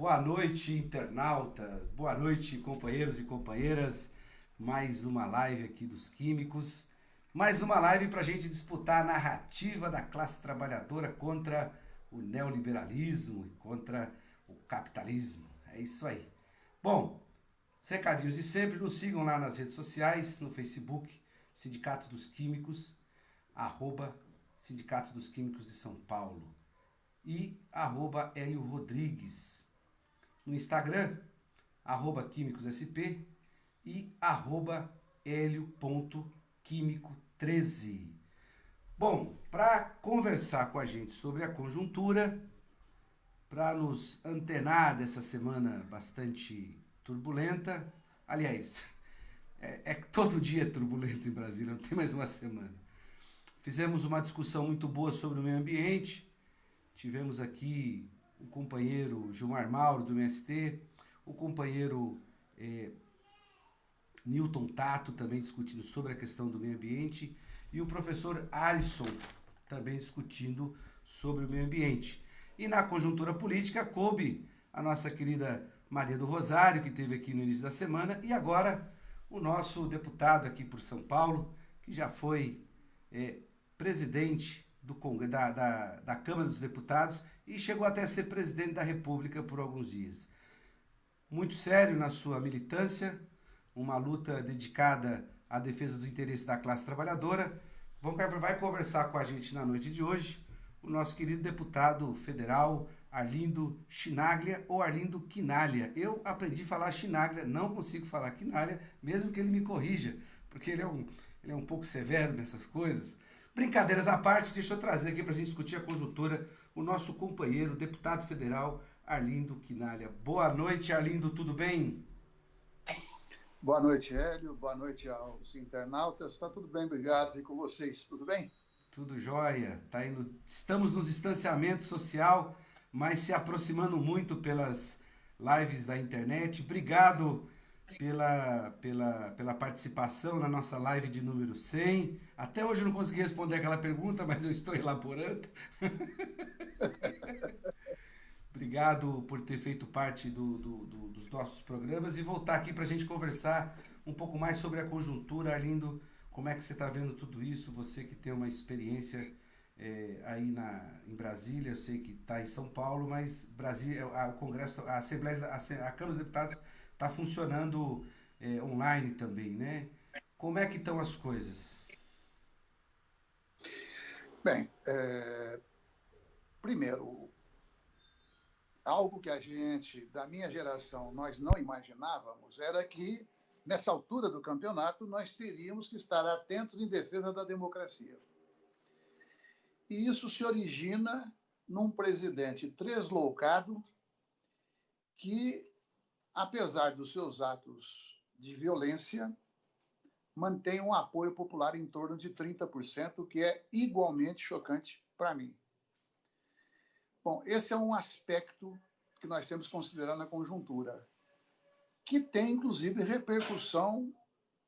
Boa noite, internautas. Boa noite, companheiros e companheiras. Mais uma live aqui dos Químicos. Mais uma live para a gente disputar a narrativa da classe trabalhadora contra o neoliberalismo e contra o capitalismo. É isso aí. Bom, os recadinhos de sempre. Nos sigam lá nas redes sociais, no Facebook, Sindicato dos Químicos, @ Sindicato dos Químicos de São Paulo e @Hélio Rodrigues. No Instagram, @químicosSP e @helio.químico13. Bom, para conversar com a gente sobre a conjuntura, para nos antenar dessa semana bastante turbulenta, aliás, todo dia turbulento em Brasília, não tem mais uma semana. Fizemos uma discussão muito boa sobre o meio ambiente, tivemos aqui o companheiro Gilmar Mauro, do MST, o companheiro Newton Tato, também discutindo sobre a questão do meio ambiente, e o professor Alisson, também discutindo sobre o meio ambiente. E na conjuntura política, coube a nossa querida Maria do Rosário, que esteve aqui no início da semana, e agora o nosso deputado aqui por São Paulo, que já foi presidente da Câmara dos Deputados e chegou até a ser presidente da República por alguns dias. Muito sério na sua militância, uma luta dedicada à defesa dos interesses da classe trabalhadora. Vai conversar com a gente na noite de hoje o nosso querido deputado federal Arlindo Chinaglia, ou Arlindo Quinalha. Eu aprendi a falar Chinaglia, não consigo falar Quinalha, mesmo que ele me corrija, porque ele é um pouco severo nessas coisas. Brincadeiras à parte, deixa eu trazer aqui para a gente discutir a conjuntura o nosso companheiro, deputado federal Arlindo Quinalha. Boa noite, Arlindo, tudo bem? Boa noite, Hélio. Boa noite aos internautas. Está tudo bem, obrigado. E com vocês, tudo bem? Tudo jóia. Estamos no distanciamento social, mas se aproximando muito pelas lives da internet. Obrigado pela participação na nossa live de número 100. Até hoje eu não consegui responder aquela pergunta, mas eu estou elaborando. Obrigado por ter feito parte dos nossos programas e voltar aqui para a gente conversar um pouco mais sobre a conjuntura. Arlindo, como é que você está vendo tudo isso? Você que tem uma experiência aí em Brasília, eu sei que está em São Paulo, mas Brasília, o Congresso, a Câmara dos Deputados está funcionando online também, né? Como é que estão as coisas? Bem, primeiro, algo que a gente, da minha geração, nós não imaginávamos era que, nessa altura do campeonato, nós teríamos que estar atentos em defesa da democracia. E isso se origina num presidente tresloucado que, apesar dos seus atos de violência, mantém um apoio popular em torno de 30%, o que é igualmente chocante para mim. Bom, esse é um aspecto que nós temos que considerar na conjuntura, que tem, inclusive, repercussão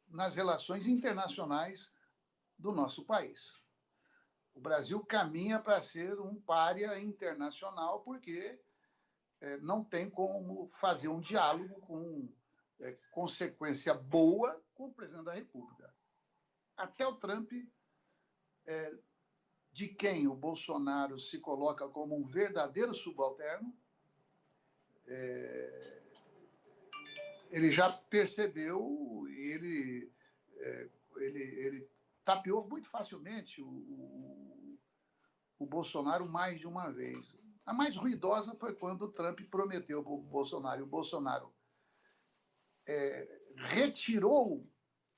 nas relações internacionais do nosso país. O Brasil caminha para ser um pária internacional porque não tem como fazer um diálogo com consequência boa com o presidente da República. Até o Trump, de quem o Bolsonaro se coloca como um verdadeiro subalterno, ele já percebeu e ele tapeou muito facilmente o Bolsonaro mais de uma vez. A mais ruidosa foi quando o Trump prometeu para o Bolsonaro, e o Bolsonaro retirou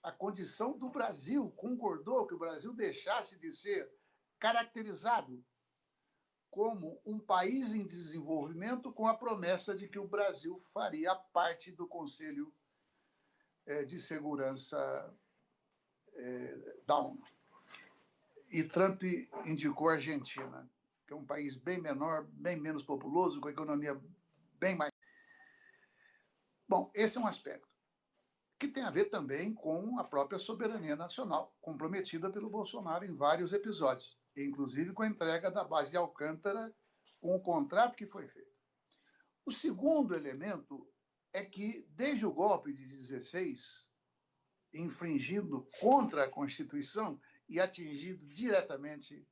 a condição do Brasil, concordou que o Brasil deixasse de ser caracterizado como um país em desenvolvimento, com a promessa de que o Brasil faria parte do Conselho de Segurança da ONU. E Trump indicou a Argentina, que é um país bem menor, bem menos populoso, com a economia bem mais... Bom, esse é um aspecto que tem a ver também com a própria soberania nacional, comprometida pelo Bolsonaro em vários episódios, inclusive com a entrega da base de Alcântara, com o contrato que foi feito. O segundo elemento é que, desde o golpe de 16, infringindo contra a Constituição e atingindo diretamente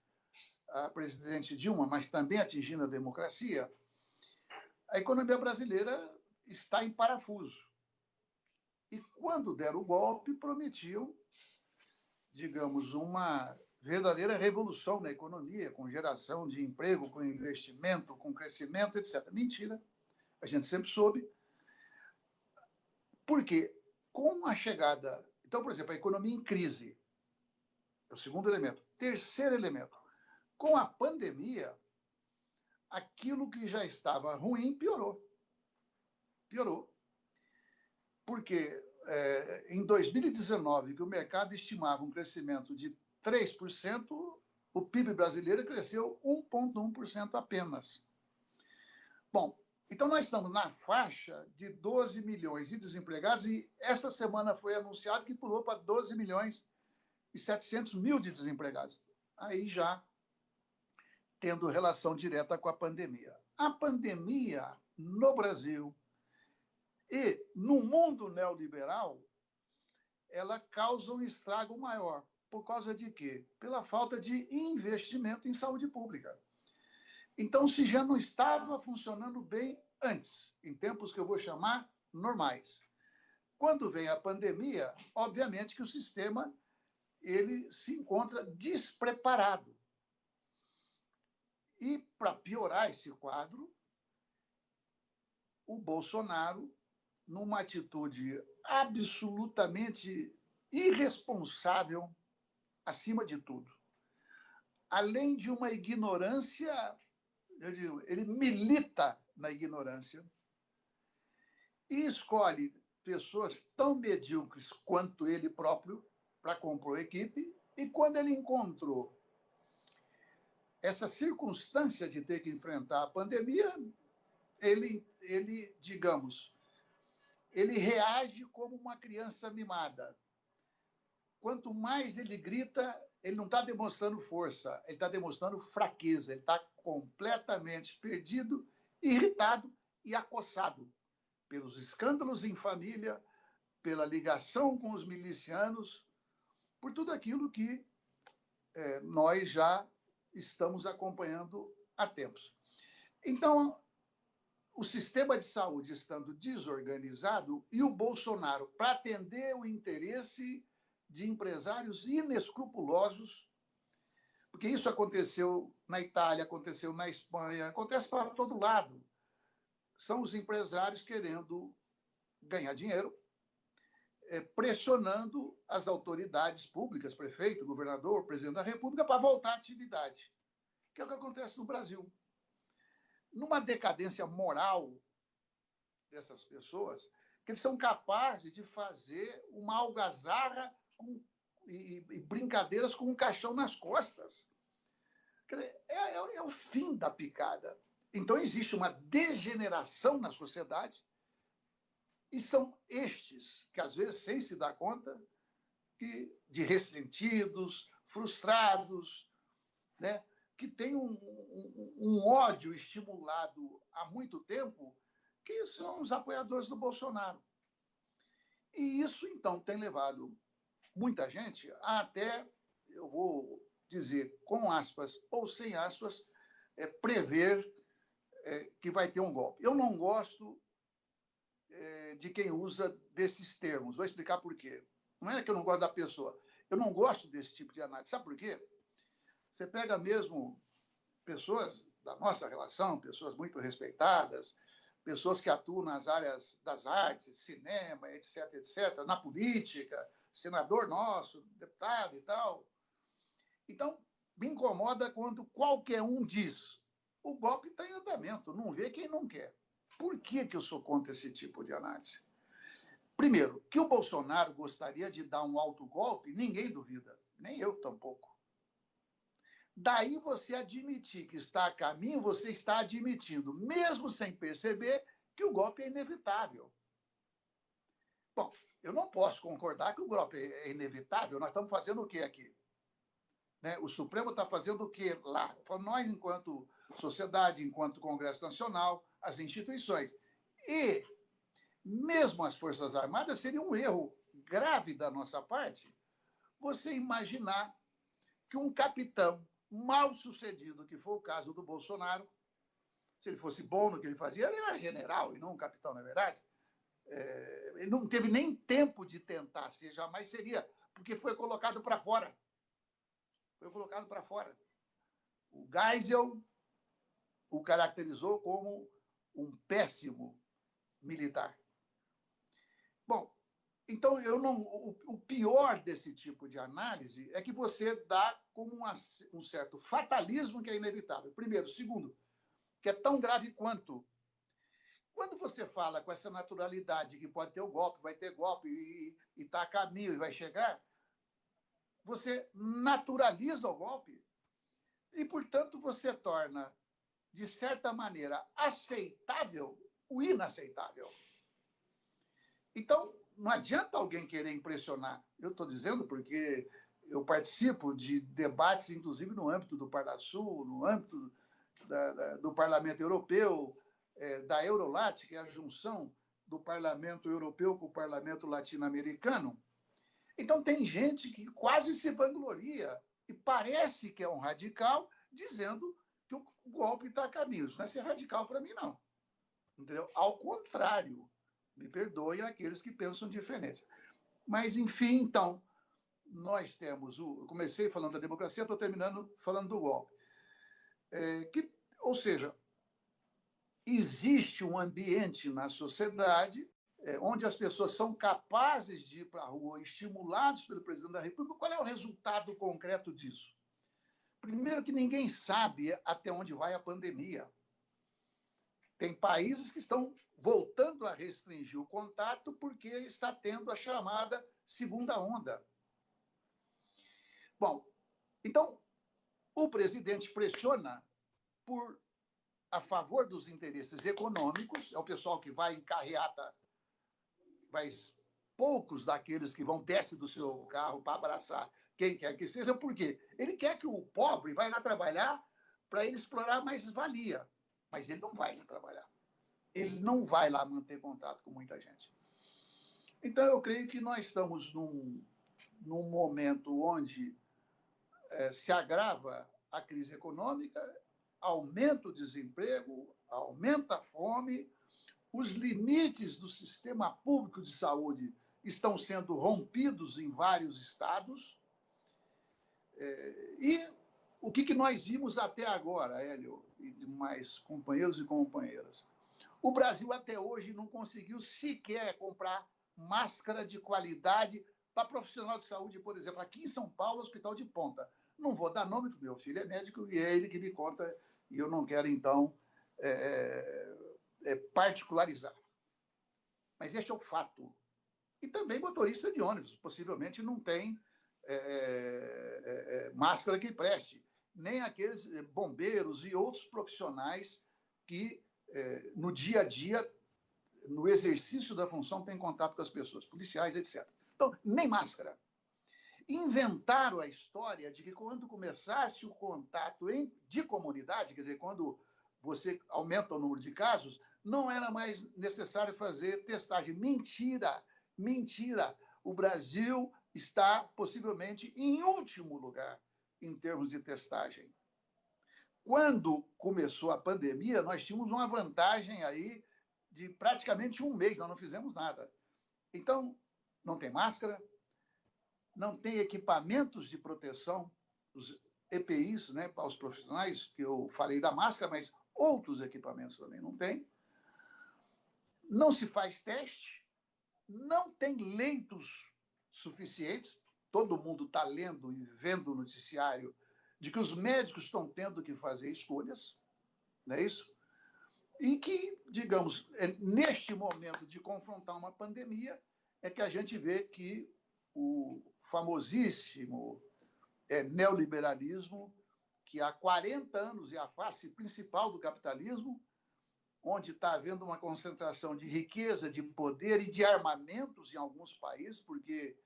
a presidente Dilma, mas também atingindo a democracia, a economia brasileira está em parafuso. E quando deram o golpe, prometiam, digamos, uma verdadeira revolução na economia, com geração de emprego, com investimento, com crescimento, etc. Mentira, a gente sempre soube. Porque com a chegada... Então, por exemplo, a economia em crise é o segundo elemento. Terceiro elemento, com a pandemia, aquilo que já estava ruim piorou. Piorou. Porque em 2019, que o mercado estimava um crescimento de 3%, o PIB brasileiro cresceu 1,1% apenas. Bom, então nós estamos na faixa de 12 milhões de desempregados e essa semana foi anunciado que pulou para 12 milhões e 700 mil de desempregados. Aí já tendo relação direta com a pandemia. A pandemia no Brasil e no mundo neoliberal, ela causa um estrago maior. Por causa de quê? Pela falta de investimento em saúde pública. Então, se já não estava funcionando bem antes, em tempos que eu vou chamar normais, quando vem a pandemia, obviamente que o sistema ele se encontra despreparado. E, para piorar esse quadro, o Bolsonaro, numa atitude absolutamente irresponsável, acima de tudo, além de uma ignorância, eu digo, ele milita na ignorância e escolhe pessoas tão medíocres quanto ele próprio para compor a equipe, e quando ele encontrou essa circunstância de ter que enfrentar a pandemia, ele, digamos, ele reage como uma criança mimada. Quanto mais ele grita, ele não está demonstrando força, ele está demonstrando fraqueza, ele está completamente perdido, irritado e acossado pelos escândalos em família, pela ligação com os milicianos, por tudo aquilo que nós já estamos acompanhando há tempos. Então, o sistema de saúde estando desorganizado e o Bolsonaro, para atender o interesse de empresários inescrupulosos, porque isso aconteceu na Itália, aconteceu na Espanha, acontece para todo lado. São os empresários querendo ganhar dinheiro, pressionando as autoridades públicas, prefeito, governador, presidente da República, para voltar à atividade, que é o que acontece no Brasil. Numa decadência moral dessas pessoas, que eles são capazes de fazer uma algazarra e brincadeiras com um caixão nas costas. Quer dizer, é o fim da picada. Então, existe uma degeneração na sociedade e são estes, que às vezes, sem se dar conta, de ressentidos, frustrados, né? Que têm um ódio estimulado há muito tempo, que são os apoiadores do Bolsonaro. E isso, então, tem levado muita gente a até, eu vou dizer, com aspas ou sem aspas, prever que vai ter um golpe. Eu não gosto de quem usa desses termos. Vou explicar por quê. Não é que eu não gosto da pessoa. Eu não gosto desse tipo de análise. Sabe por quê? Você pega mesmo pessoas da nossa relação, pessoas muito respeitadas, pessoas que atuam nas áreas das artes, cinema, etc., etc., na política, senador nosso, deputado e tal. Então, me incomoda quando qualquer um diz: o golpe está em andamento, não vê quem não quer. Por que eu sou contra esse tipo de análise? Primeiro, que o Bolsonaro gostaria de dar um autogolpe, ninguém duvida, nem eu tampouco. Daí você admitir que está a caminho, você está admitindo, mesmo sem perceber, que o golpe é inevitável. Bom, eu não posso concordar que o golpe é inevitável. Nós estamos fazendo o quê aqui? né? O Supremo está fazendo o quê lá? Nós, enquanto sociedade, enquanto Congresso Nacional, as instituições. E mesmo as Forças Armadas, seria um erro grave da nossa parte você imaginar que um capitão mal sucedido, que foi o caso do Bolsonaro, se ele fosse bom no que ele fazia, ele era general e não um capitão, na verdade. Ele não teve nem tempo de tentar ser, jamais seria, porque foi colocado para fora. Foi colocado para fora. O Geisel o caracterizou como um péssimo militar. Bom, então o pior desse tipo de análise é que você dá como um certo fatalismo que é inevitável. Primeiro. Segundo, que é tão grave quanto. Quando você fala com essa naturalidade que pode ter o golpe, vai ter golpe e está a caminho e vai chegar, você naturaliza o golpe e, portanto, você torna, de certa maneira, aceitável o inaceitável. Então, não adianta alguém querer impressionar. Eu estou dizendo porque eu participo de debates, inclusive no âmbito do Parnasul, no âmbito do Parlamento Europeu, da Eurolat, que é a junção do Parlamento Europeu com o Parlamento Latino-Americano. Então, tem gente que quase se vangloria e parece que é um radical, dizendo que o golpe está a caminho. Isso não é ser radical para mim, não. Entendeu? Ao contrário, me perdoem aqueles que pensam diferente. Mas, enfim, então, nós temos eu comecei falando da democracia, estou terminando falando do golpe. Ou seja, existe um ambiente na sociedade onde as pessoas são capazes de ir para a rua, estimulados pelo presidente da República. Qual é o resultado concreto disso? Primeiro, que ninguém sabe até onde vai a pandemia. Tem países que estão voltando a restringir o contato porque está tendo a chamada segunda onda. Bom, então, o presidente pressiona a favor dos interesses econômicos, é o pessoal que vai em carreata, poucos daqueles que vão desce do seu carro para abraçar quem quer que seja, porque ele quer que o pobre vá lá trabalhar para ele explorar mais valia, mas ele não vai lá trabalhar. Ele não vai lá manter contato com muita gente. Então, eu creio que nós estamos num momento onde se agrava a crise econômica, aumenta o desemprego, aumenta a fome, os limites do sistema público de saúde estão sendo rompidos em vários estados. E o que nós vimos até agora, Hélio e demais companheiros e companheiras? O Brasil até hoje não conseguiu sequer comprar máscara de qualidade para profissional de saúde, por exemplo. Aqui em São Paulo, Hospital de Ponta. Não vou dar nome, porque meu filho é médico e é ele que me conta, e eu não quero, então, particularizar. Mas este é o fato. E também motorista de ônibus, possivelmente não tem máscara que preste, nem aqueles bombeiros e outros profissionais que, no dia a dia, no exercício da função, têm contato com as pessoas, policiais, etc. Então, nem máscara. Inventaram a história de que quando começasse o contato de comunidade, quer dizer, quando você aumenta o número de casos, não era mais necessário fazer testagem. Mentira! Mentira! O Brasil está possivelmente em último lugar em termos de testagem. Quando começou a pandemia, nós tínhamos uma vantagem aí de praticamente um mês, nós não fizemos nada. Então, não tem máscara, não tem equipamentos de proteção, os EPIs, né, para os profissionais, que eu falei da máscara, mas outros equipamentos também não tem. Não se faz teste, não tem leitos suficientes. Todo mundo está lendo e vendo o noticiário de que os médicos estão tendo que fazer escolhas, não é isso? E que, digamos, neste momento de confrontar uma pandemia, é que a gente vê que o famosíssimo neoliberalismo, que há 40 anos é a face principal do capitalismo, onde está havendo uma concentração de riqueza, de poder e de armamentos em alguns países, porque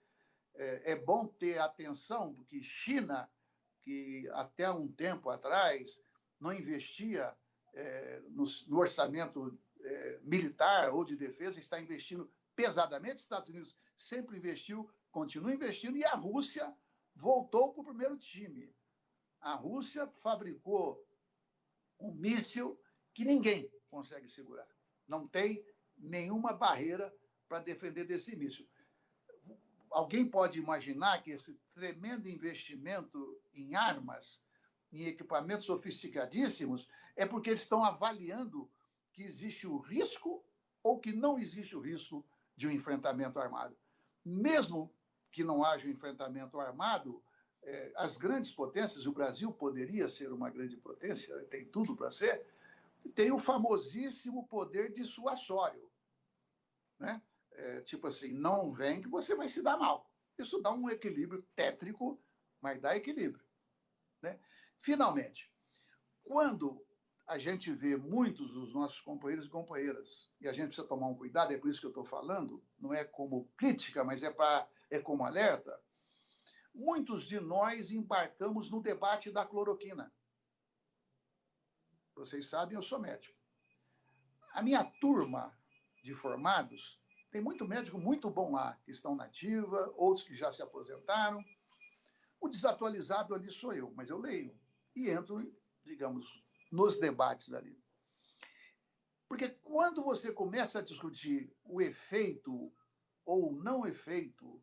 é bom ter atenção, porque China, que até um tempo atrás não investia no orçamento militar ou de defesa, está investindo pesadamente. Os Estados Unidos sempre investiu, continua investindo, e a Rússia voltou para o primeiro time. A Rússia fabricou um míssil que ninguém consegue segurar. Não tem nenhuma barreira para defender desse míssil. Alguém pode imaginar que esse tremendo investimento em armas, em equipamentos sofisticadíssimos, é porque eles estão avaliando que existe o risco ou que não existe o risco de um enfrentamento armado. Mesmo que não haja um enfrentamento armado, as grandes potências, o Brasil poderia ser uma grande potência, tem tudo para ser, tem o famosíssimo poder dissuasório, né? Tipo assim, não vem que você vai se dar mal. Isso dá um equilíbrio tétrico, mas dá equilíbrio, né? Finalmente, quando a gente vê muitos dos nossos companheiros e companheiras, e a gente precisa tomar um cuidado, é por isso que eu estou falando, não é como crítica, mas é como alerta, muitos de nós embarcamos no debate da cloroquina. Vocês sabem, eu sou médico. A minha turma de formados tem muito médico muito bom lá, que estão na ativa, outros que já se aposentaram. O desatualizado ali sou eu, mas eu leio e entro, digamos, nos debates ali. Porque quando você começa a discutir o efeito ou não efeito,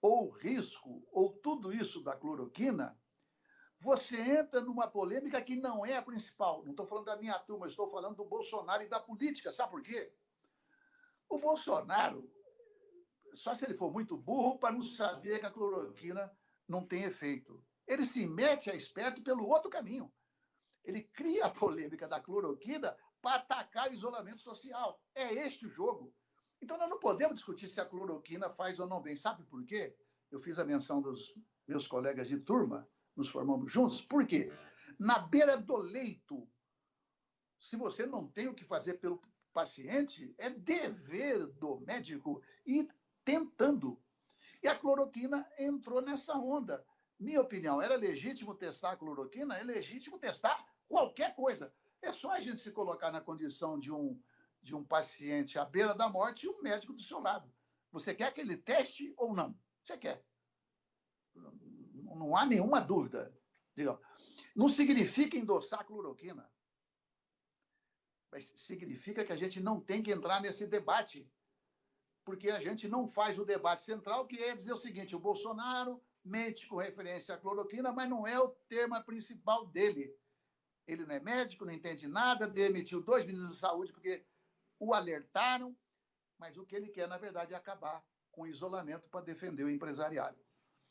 ou risco, ou tudo isso da cloroquina, você entra numa polêmica que não é a principal. Não estou falando da minha turma, estou falando do Bolsonaro e da política. Sabe por quê? O Bolsonaro, só se ele for muito burro para não saber que a cloroquina não tem efeito. Ele se mete a esperto pelo outro caminho. Ele cria a polêmica da cloroquina para atacar o isolamento social. É este o jogo. Então, nós não podemos discutir se a cloroquina faz ou não bem. Sabe por quê? Eu fiz a menção dos meus colegas de turma, nos formamos juntos. Por quê? Na beira do leito, se você não tem o que fazer pelo paciente, é dever do médico ir tentando. E a cloroquina entrou nessa onda. Minha opinião, era legítimo testar a cloroquina? É legítimo testar qualquer coisa. É só a gente se colocar na condição de um paciente à beira da morte e um médico do seu lado. Você quer que ele teste ou não? Você quer. Não há nenhuma dúvida. Não significa endossar a cloroquina. Mas significa que a gente não tem que entrar nesse debate. Porque a gente não faz o debate central, que é dizer o seguinte: o Bolsonaro mente com referência à cloroquina, mas não é o tema principal dele. Ele não é médico, não entende nada, demitiu 2 ministros de saúde porque o alertaram, mas o que ele quer, na verdade, é acabar com o isolamento para defender o empresariado.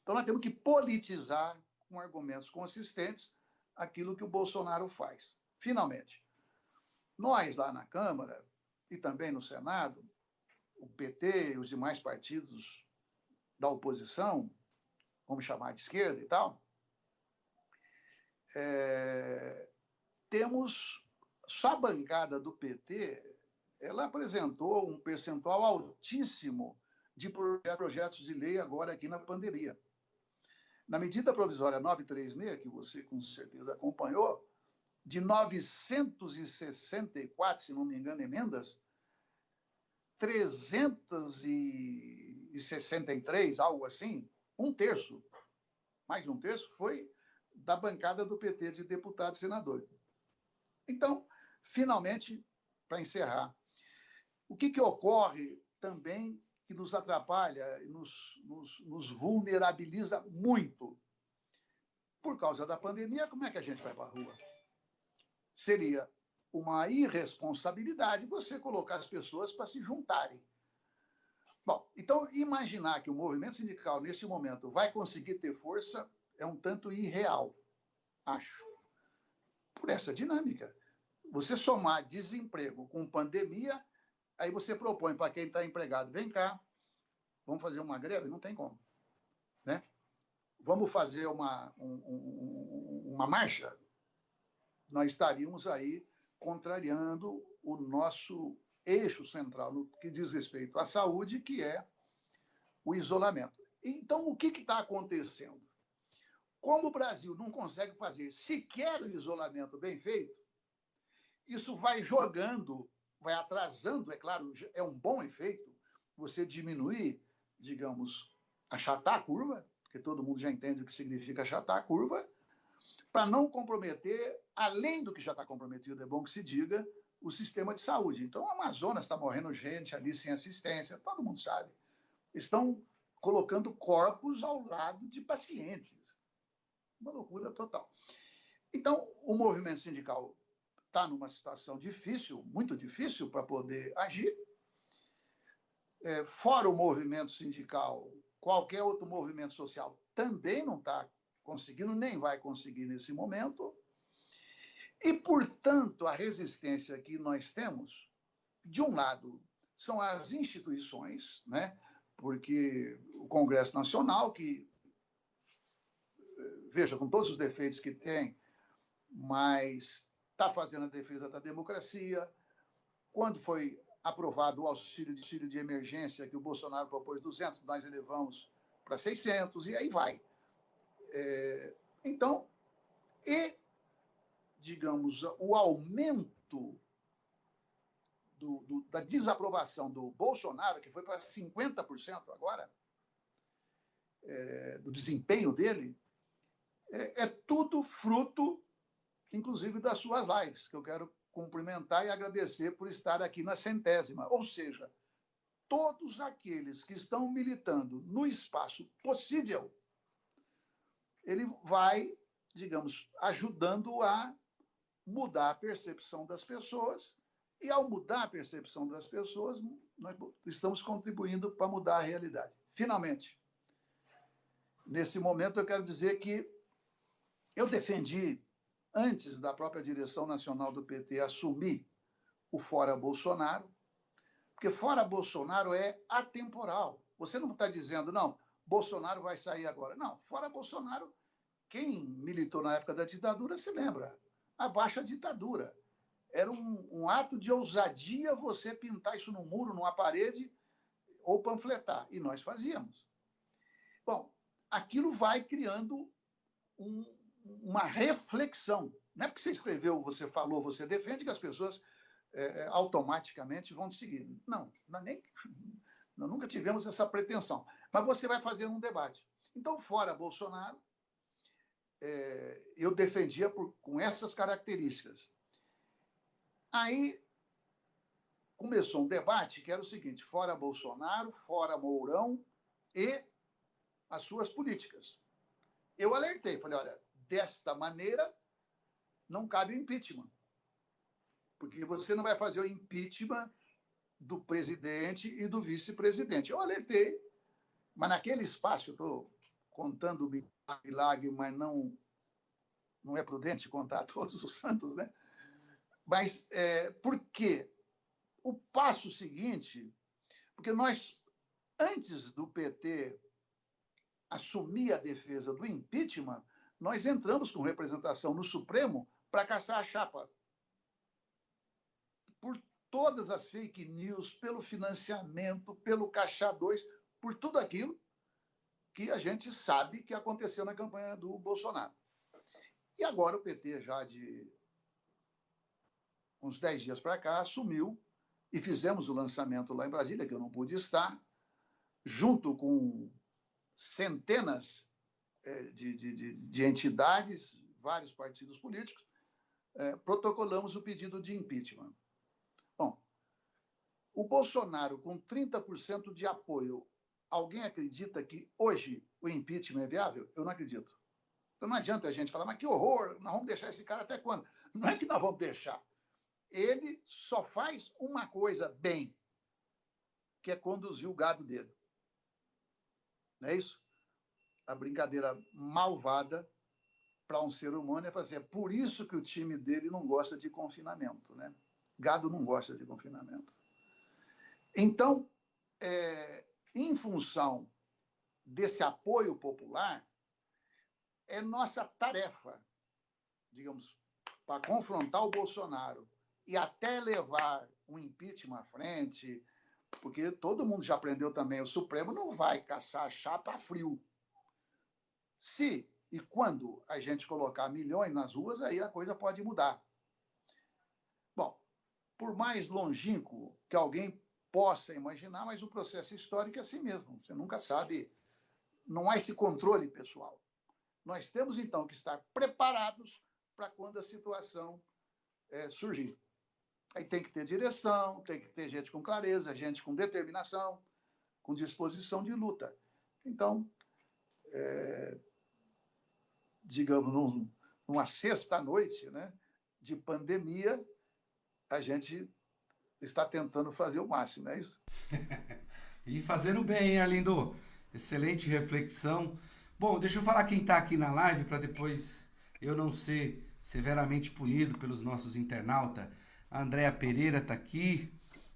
Então, nós temos que politizar, com argumentos consistentes, aquilo que o Bolsonaro faz. Finalmente, nós lá na Câmara e também no Senado, o PT e os demais partidos da oposição, vamos chamar de esquerda e tal, temos só a bancada do PT, ela apresentou um percentual altíssimo de projetos de lei agora aqui na pandemia. Na medida provisória 936, que você com certeza acompanhou, de 964, se não me engano, emendas, 363, algo assim, mais de um terço, foi da bancada do PT de deputados e senadores. Então, finalmente, para encerrar, o que ocorre também que nos atrapalha e nos vulnerabiliza muito? Por causa da pandemia, como é que a gente vai para a rua? Seria uma irresponsabilidade você colocar as pessoas para se juntarem. Bom, então, imaginar que o movimento sindical, nesse momento, vai conseguir ter força é um tanto irreal, acho. Por essa dinâmica. Você somar desemprego com pandemia, aí você propõe para quem está empregado, vem cá, vamos fazer uma greve? Não tem como. Né? Vamos fazer uma marcha? Nós estaríamos aí contrariando o nosso eixo central no que diz respeito à saúde, que é o isolamento. Então, o que está acontecendo? Como o Brasil não consegue fazer sequer o isolamento bem feito, isso vai jogando, vai atrasando, é claro, é um bom efeito você diminuir, digamos, achatar a curva, porque todo mundo já entende o que significa achatar a curva, para não comprometer, além do que já está comprometido, é bom que se diga, o sistema de saúde. Então, o Amazonas está morrendo gente ali sem assistência, todo mundo sabe. Estão colocando corpos ao lado de pacientes. Uma loucura total. Então, o movimento sindical está numa situação difícil, muito difícil para poder agir. Fora o movimento sindical, qualquer outro movimento social também não está conseguindo, nem vai conseguir nesse momento. E, portanto, a resistência que nós temos, de um lado, são as instituições, né? Porque o Congresso Nacional, que, veja, com todos os defeitos que tem, mas está fazendo a defesa da democracia. Quando foi aprovado o auxílio de emergência, que o Bolsonaro propôs 200, nós elevamos para 600, e aí vai. Então, digamos, o aumento da desaprovação do Bolsonaro, que foi para 50% agora, do desempenho dele, é tudo fruto, inclusive, das suas lives, que eu quero cumprimentar e agradecer por estar aqui na 100ª. Ou seja, todos aqueles que estão militando no espaço possível, ele vai, digamos, ajudando a mudar a percepção das pessoas, e ao mudar a percepção das pessoas, nós estamos contribuindo para mudar a realidade. Finalmente, nesse momento eu quero dizer que eu defendi, antes da própria direção nacional do PT assumir o Fora Bolsonaro, porque Fora Bolsonaro é atemporal. Você não está dizendo, não, Bolsonaro vai sair agora. Não, Fora Bolsonaro, quem militou na época da ditadura se lembra. Abaixo a ditadura. Era um ato de ousadia você pintar isso num muro, numa parede, ou panfletar. E nós fazíamos. Bom, aquilo vai criando uma reflexão. Não é porque você escreveu, você falou, você defende que as pessoas automaticamente vão te seguir. Não, nós nunca tivemos essa pretensão. Mas você vai fazer um debate. Então, fora Bolsonaro, eu defendia com essas características. Aí começou um debate que era o seguinte: fora Bolsonaro, fora Mourão e as suas políticas. Eu alertei, falei, olha, desta maneira não cabe o impeachment, porque você não vai fazer o impeachment do presidente e do vice-presidente. Eu alertei, mas naquele espaço, eu estou contando o milagre, mas não é prudente contar todos os santos, né? Mas por quê? O passo seguinte, porque nós, antes do PT assumir a defesa do impeachment, nós entramos com representação no Supremo para caçar a chapa. Por todas as fake news, pelo financiamento, pelo Caixa 2, por tudo aquilo que a gente sabe que aconteceu na campanha do Bolsonaro. E agora o PT, já de uns 10 dias para cá, assumiu e fizemos o lançamento lá em Brasília, que eu não pude estar, junto com centenas de entidades, vários partidos políticos, protocolamos o pedido de impeachment. Bom, o Bolsonaro, com 30% de apoio, alguém acredita que hoje o impeachment é viável? Eu não acredito. Então não adianta a gente falar, mas que horror, nós vamos deixar esse cara até quando? Não é que nós vamos deixar. Ele só faz uma coisa bem, que é conduzir o gado dele. Não é isso? A brincadeira malvada para um ser humano é fazer. É por isso que o time dele não gosta de confinamento, né? Gado não gosta de confinamento. Então, em função desse apoio popular, é nossa tarefa, digamos, para confrontar o Bolsonaro e até levar um impeachment à frente, porque todo mundo já aprendeu também, o Supremo não vai caçar a chapa a frio. Se E quando a gente colocar milhões nas ruas, aí a coisa pode mudar. Bom, por mais longínquo que alguém possa imaginar, mas o processo histórico é assim mesmo. Você nunca sabe, não há esse controle pessoal. Nós temos, então, que estar preparados para quando a situação surgir. Aí tem que ter direção, tem que ter gente com clareza, gente com determinação, com disposição de luta. Então, digamos, numa sexta-noite, né, de pandemia, a gente está tentando fazer o máximo, não é isso? E fazendo bem, hein, Arlindo? Excelente reflexão. Bom, deixa eu falar quem está aqui na live para depois eu não ser severamente punido pelos nossos internautas. A Andréa Pereira está aqui,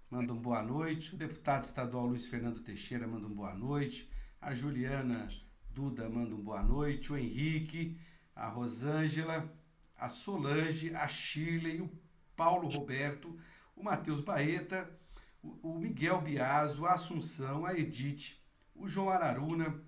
manda um boa noite. O deputado estadual Luiz Fernando Teixeira manda um boa noite. A Juliana Duda manda um boa noite. O Henrique, a Rosângela, a Solange, a Shirley, o Paulo Roberto, o Matheus Baeta, o Miguel Biaso, a Assunção, a Edith, o João Araruna,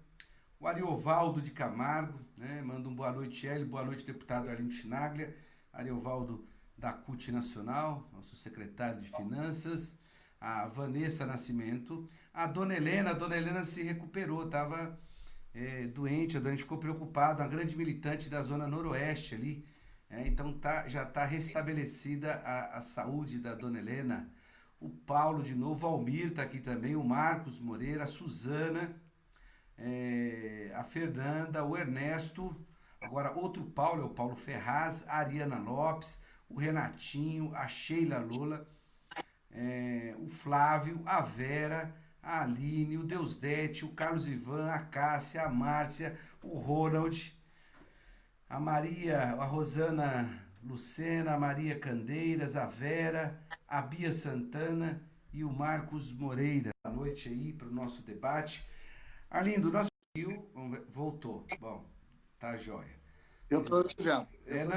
o Ariovaldo de Camargo, né? Manda um boa noite, Hélio, boa noite, deputado Arlindo Chinaglia, Ariovaldo da CUT Nacional, nosso secretário de Finanças, a Vanessa Nascimento, a Dona Helena se recuperou, estava doente, a dona ficou preocupada, uma grande militante da Zona Noroeste ali, então já está restabelecida a saúde da Dona Helena. O Paulo de novo, o Almir está aqui também, o Marcos Moreira, a Suzana, a Fernanda, o Ernesto, agora outro Paulo, é o Paulo Ferraz, a Ariana Lopes, o Renatinho, a Sheila Lola, o Flávio, a Vera, a Aline, o Deusdete, o Carlos Ivan, a Cássia, a Márcia, o Ronald, a Maria, a Rosana Lucena, a Maria Candeiras, a Vera, a Bia Santana e o Marcos Moreira. Boa noite aí para o nosso debate. Arlindo, nosso fio voltou. Bom, tá jóia. Eu estou te vendo.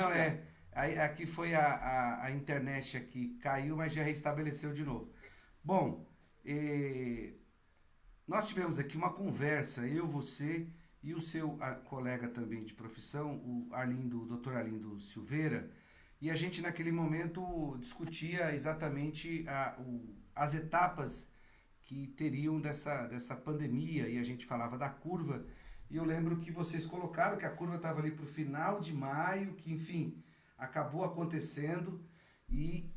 Aqui foi a internet aqui, caiu, mas já restabeleceu de novo. Bom, nós tivemos aqui uma conversa, eu, você e o seu colega também de profissão, o Dr. Arlindo Silveira, e a gente naquele momento discutia exatamente as etapas que teriam dessa pandemia, e a gente falava da curva, e eu lembro que vocês colocaram que a curva estava ali para o final de maio, que enfim, acabou acontecendo, e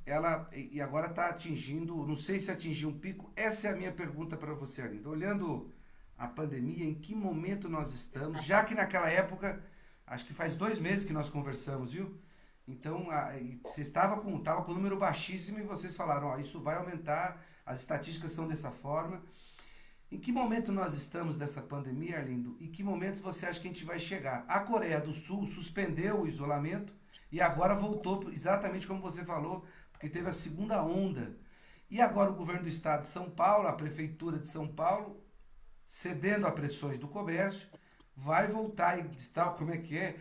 agora está atingindo, não sei se atingiu um pico. Essa é a minha pergunta para você, Arlindo. Olhando a pandemia, em que momento nós estamos, já que naquela época, acho que faz 2 meses que nós conversamos, viu? Então, você estava com um número baixíssimo e vocês falaram, ó, isso vai aumentar, as estatísticas são dessa forma. Em que momento nós estamos dessa pandemia, Arlindo? E que momentos você acha que a gente vai chegar? A Coreia do Sul suspendeu o isolamento e agora voltou exatamente como você falou, porque teve a segunda onda. E agora o governo do estado de São Paulo, a prefeitura de São Paulo, cedendo a pressões do comércio, vai voltar e como é que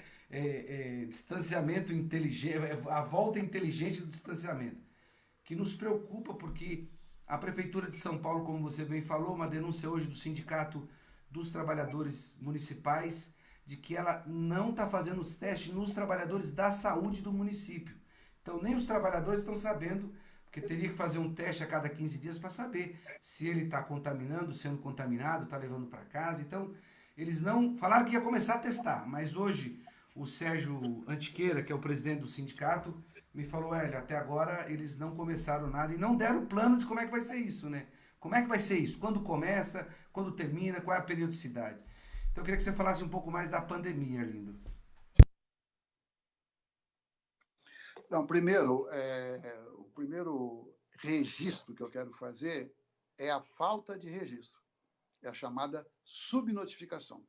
distanciamento inteligente, a volta inteligente do distanciamento, que nos preocupa porque a Prefeitura de São Paulo, como você bem falou, uma denúncia hoje do Sindicato dos Trabalhadores Municipais, de que ela não está fazendo os testes nos trabalhadores da saúde do município. Então, nem os trabalhadores estão sabendo, porque teria que fazer um teste a cada 15 dias para saber se ele está contaminando, sendo contaminado, está levando para casa. Então, eles não falaram que ia começar a testar, mas hoje o Sérgio Antiqueira, que é o presidente do sindicato, me falou, até agora eles não começaram nada e não deram plano de como é que vai ser isso, né? Como é que vai ser isso? Quando começa? Quando termina? Qual é a periodicidade? Então eu queria que você falasse um pouco mais da pandemia, Arlindo. Não, o primeiro registro que eu quero fazer é a falta de registro. É a chamada subnotificação.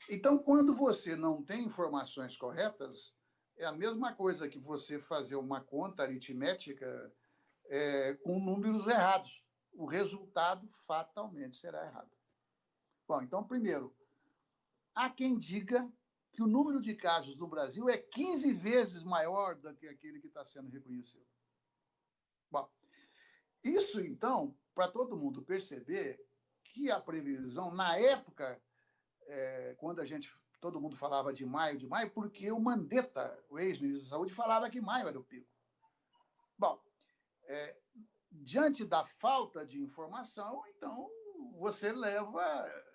Então, quando você não tem informações corretas, é a mesma coisa que você fazer uma conta aritmética com números errados. O resultado fatalmente será errado. Bom, então, primeiro, há quem diga que o número de casos no Brasil é 15 vezes maior do que aquele que está sendo reconhecido. Bom, isso, então, para todo mundo perceber que a previsão, na época, quando a gente todo mundo falava de maio, porque o Mandetta, o ex-ministro da Saúde, falava que maio era o pico. Bom, diante da falta de informação, então você leva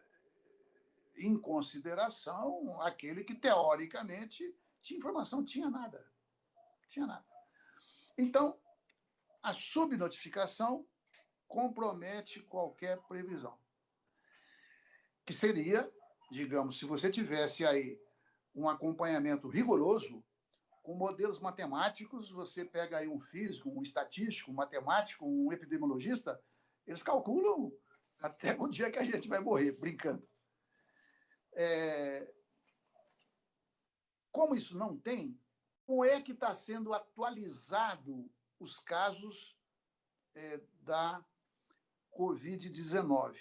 em consideração aquele que, teoricamente, tinha informação, tinha nada. Tinha nada. Então, a subnotificação compromete qualquer previsão. Que seria, digamos, se você tivesse aí um acompanhamento rigoroso, com modelos matemáticos, você pega aí um físico, um estatístico, um matemático, um epidemiologista, eles calculam até o dia que a gente vai morrer, brincando. Como isso não tem, como é que está sendo atualizado os casos da Covid-19?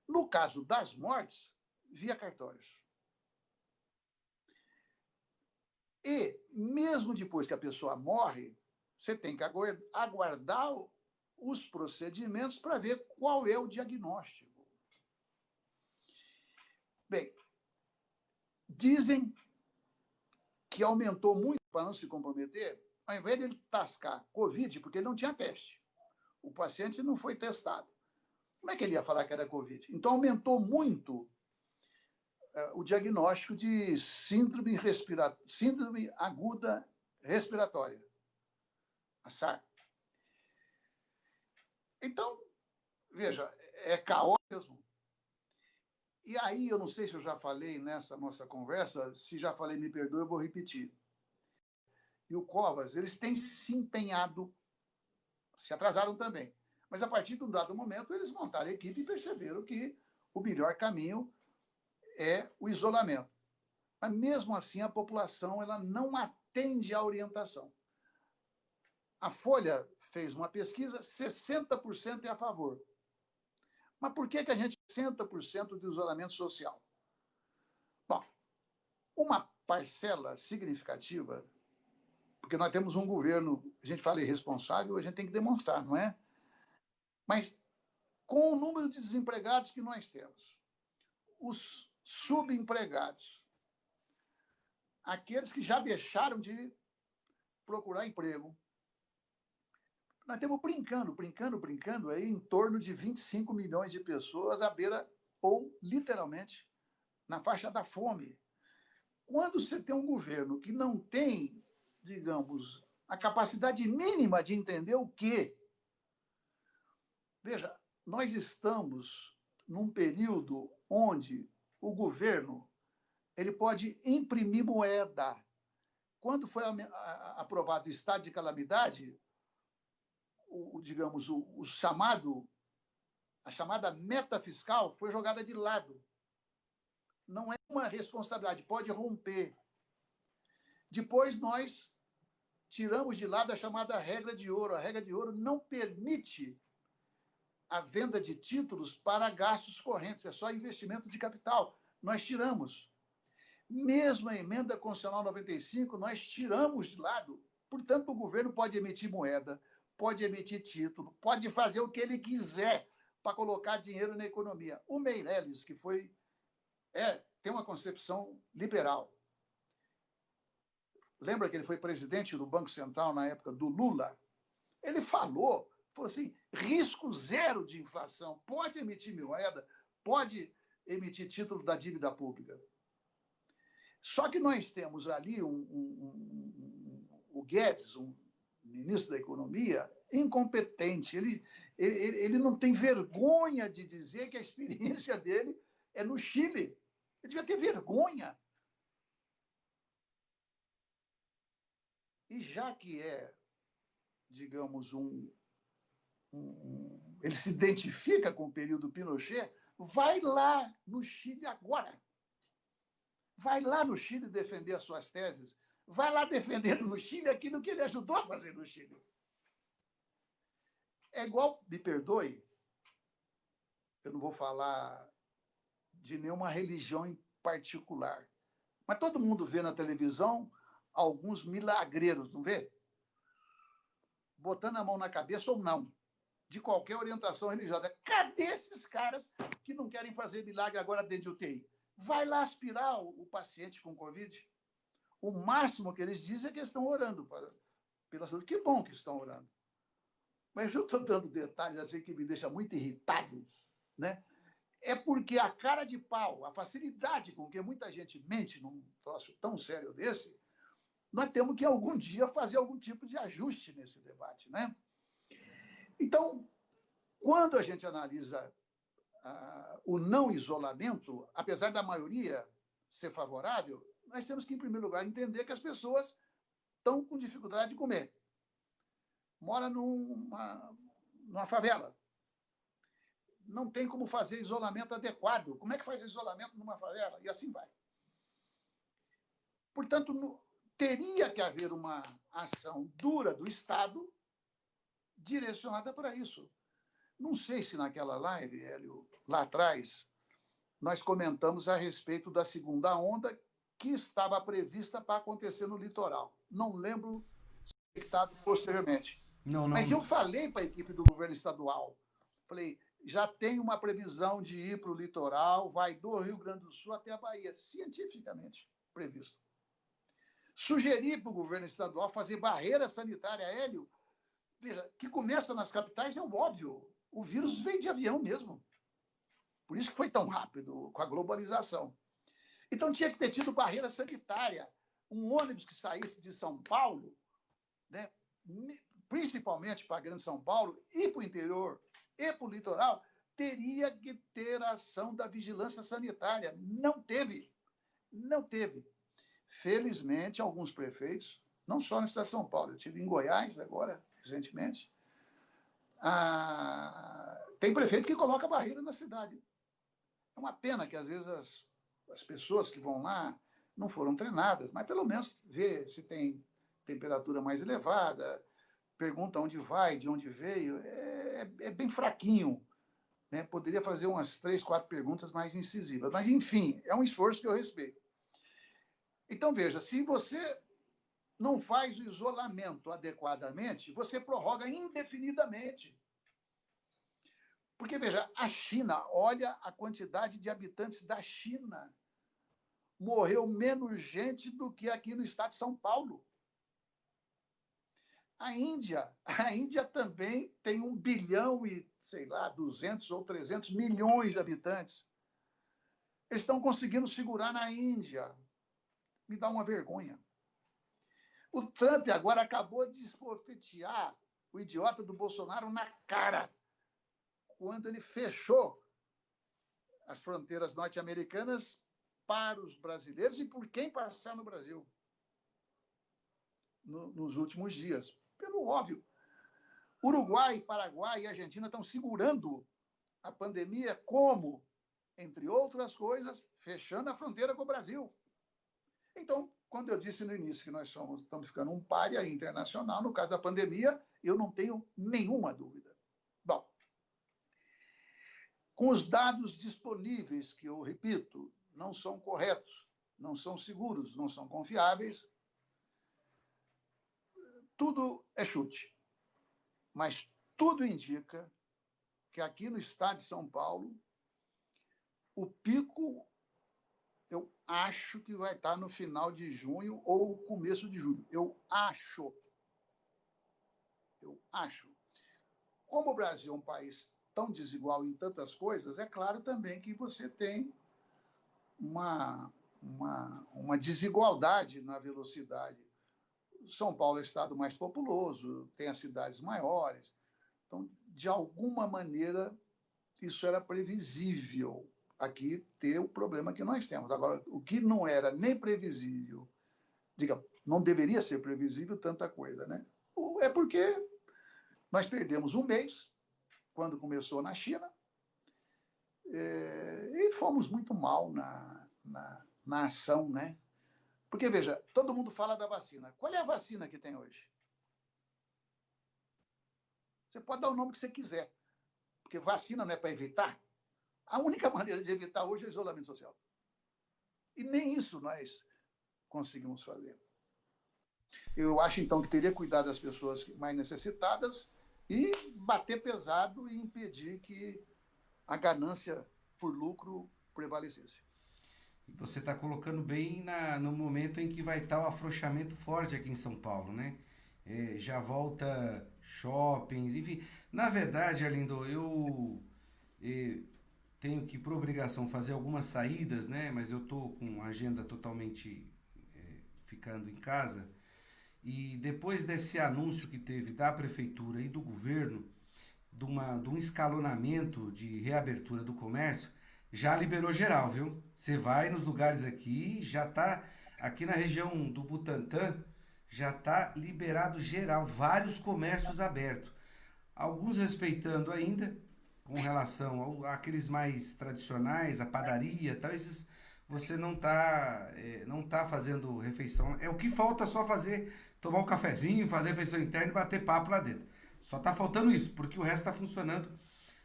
No caso das mortes, via cartórios. E, mesmo depois que a pessoa morre, você tem que aguardar os procedimentos para ver qual é o diagnóstico. Bem, dizem que aumentou muito, para não se comprometer, ao invés de ele tascar Covid, porque ele não tinha teste. O paciente não foi testado. Como é que ele ia falar que era Covid? Então, aumentou muito o diagnóstico de síndrome aguda respiratória, a SARS. Então, veja, é caótico mesmo. E aí, eu não sei se eu já falei nessa nossa conversa, se já falei, me perdoe, eu vou repetir. E o Covas, eles têm se empenhado, se atrasaram também. Mas, a partir de um dado momento, eles montaram a equipe e perceberam que o melhor caminho é o isolamento. Mas, mesmo assim, a população ela não atende à orientação. A Folha fez uma pesquisa, 60% é a favor. Mas por que a gente tem 60% de isolamento social? Bom, uma parcela significativa, porque nós temos um governo, a gente fala irresponsável, a gente tem que demonstrar, não é? Mas com o número de desempregados que nós temos, os subempregados, aqueles que já deixaram de procurar emprego, nós estamos brincando aí em torno de 25 milhões de pessoas à beira, ou literalmente, na faixa da fome. Quando você tem um governo que não tem, digamos, a capacidade mínima de entender o quê? Veja, nós estamos num período onde o governo ele pode imprimir moeda. Quando foi aprovado o estado de calamidade, a chamada meta fiscal foi jogada de lado. Não é uma responsabilidade, pode romper. Depois nós tiramos de lado a chamada regra de ouro. A regra de ouro não permite a venda de títulos para gastos correntes, é só investimento de capital. Nós tiramos. Mesmo a emenda constitucional 95, nós tiramos de lado. Portanto, o governo pode emitir moeda, pode emitir título, pode fazer o que ele quiser para colocar dinheiro na economia. O Meirelles, que tem uma concepção liberal. Lembra que ele foi presidente do Banco Central na época do Lula? Ele falou assim, risco zero de inflação, pode emitir moeda, pode emitir título da dívida pública. Só que nós temos ali o Guedes, um ministro da Economia, incompetente. Ele não tem vergonha de dizer que a experiência dele é no Chile. Ele devia ter vergonha. E já que digamos, ele se identifica com o período Pinochet, vai lá no Chile agora. Vai lá no Chile defender as suas teses. Vai lá defender no Chile aquilo que ele ajudou a fazer no Chile. É igual, me perdoe, eu não vou falar de nenhuma religião em particular, mas todo mundo vê na televisão alguns milagreiros, não vê? Botando a mão na cabeça ou não, de qualquer orientação religiosa. Cadê esses caras que não querem fazer milagre agora dentro de UTI? vai lá aspirar o paciente com Covid. O máximo que eles dizem é que estão orando pela saúde. Que bom que estão orando. Mas eu estou dando detalhes assim que me deixa muito irritado, né? É porque a cara de pau, a facilidade com que muita gente mente num troço tão sério desse, nós temos que algum dia fazer algum tipo de ajuste nesse debate, né? Então, quando a gente analisa o não isolamento, apesar da maioria ser favorável, nós temos que, em primeiro lugar, entender que as pessoas estão com dificuldade de comer. Mora numa favela. Não tem como fazer isolamento adequado. Como é que faz isolamento numa favela? E assim vai. Portanto, teria que haver uma ação dura do Estado direcionada para isso. Não sei se naquela live, Hélio, lá atrás, nós comentamos a respeito da segunda onda que estava prevista para acontecer no litoral. Não lembro se expectado posteriormente. Não. Mas eu falei para a equipe do governo estadual, falei, já tem uma previsão de ir para o litoral, vai do Rio Grande do Sul até a Bahia, cientificamente previsto. Sugeri para o governo estadual fazer barreira sanitária, Hélio, veja, que começa nas capitais, é óbvio, o vírus veio de avião mesmo. Por isso que foi tão rápido, com a globalização. Então tinha que ter tido barreira sanitária. Um ônibus que saísse de São Paulo, né, principalmente para a Grande São Paulo, e para o interior, e para o litoral, teria que ter a ação da vigilância sanitária. Não teve. Não teve. Felizmente, alguns prefeitos, não só no estado de São Paulo, eu estive em Goiás agora, recentemente, tem prefeito que coloca barreira na cidade. É uma pena que, às vezes, as pessoas que vão lá não foram treinadas, mas pelo menos vê se tem temperatura mais elevada, pergunta onde vai, de onde veio, é bem fraquinho, né? Poderia fazer umas 3, 4 perguntas mais incisivas. Mas, enfim, é um esforço que eu respeito. Então, veja, se você não faz o isolamento adequadamente, você prorroga indefinidamente. Porque, veja, a China, olha a quantidade de habitantes da China. Morreu menos gente do que aqui no estado de São Paulo. A Índia também tem 1 bilhão e, 200 ou 300 milhões de habitantes. Eles estão conseguindo segurar na Índia. Me dá uma vergonha. O Trump agora acabou de esbofetear o idiota do Bolsonaro na cara, quando ele fechou as fronteiras norte-americanas para os brasileiros e por quem passar no Brasil nos últimos dias. Pelo óbvio. Uruguai, Paraguai e Argentina estão segurando a pandemia como, entre outras coisas, fechando a fronteira com o Brasil. Então, quando eu disse no início que nós estamos ficando um pária internacional, no caso da pandemia, eu não tenho nenhuma dúvida. Bom, com os dados disponíveis, que eu repito, não são corretos, não são seguros, não são confiáveis, tudo é chute. Mas tudo indica que aqui no estado de São Paulo, o pico, eu acho que vai estar no final de junho ou começo de julho. Eu acho. Como o Brasil é um país tão desigual em tantas coisas, é claro também que você tem uma desigualdade na velocidade. São Paulo é o estado mais populoso, tem as cidades maiores. Então, de alguma maneira, isso era previsível aqui ter o problema que nós temos. Agora, o que não era nem previsível, não deveria ser previsível tanta coisa, né? É porque nós perdemos um mês, quando começou na China, e fomos muito mal na ação, né? Porque, veja, todo mundo fala da vacina. Qual é a vacina que tem hoje? Você pode dar o nome que você quiser, porque vacina não é para evitar. A única maneira de evitar hoje é o isolamento social. E nem isso nós conseguimos fazer. Eu acho, então, que teria que cuidar das pessoas mais necessitadas e bater pesado e impedir que a ganância por lucro prevalecesse. Você está colocando bem no momento em que vai estar o afrouxamento forte aqui em São Paulo, né? Já volta shoppings, enfim. Na verdade, Arlindo, eu tenho que, por obrigação, fazer algumas saídas, né? Mas eu tô com a agenda totalmente ficando em casa. E depois desse anúncio que teve da prefeitura e do governo, de um escalonamento de reabertura do comércio, já liberou geral, viu? Você vai nos lugares aqui, já tá aqui na região do Butantã, já tá liberado geral, vários comércios abertos. Alguns respeitando ainda, com relação àqueles mais tradicionais, a padaria, tal, esses você não tá fazendo refeição. É o que falta só fazer, tomar um cafezinho, fazer refeição interna e bater papo lá dentro. Só tá faltando isso, porque o resto tá funcionando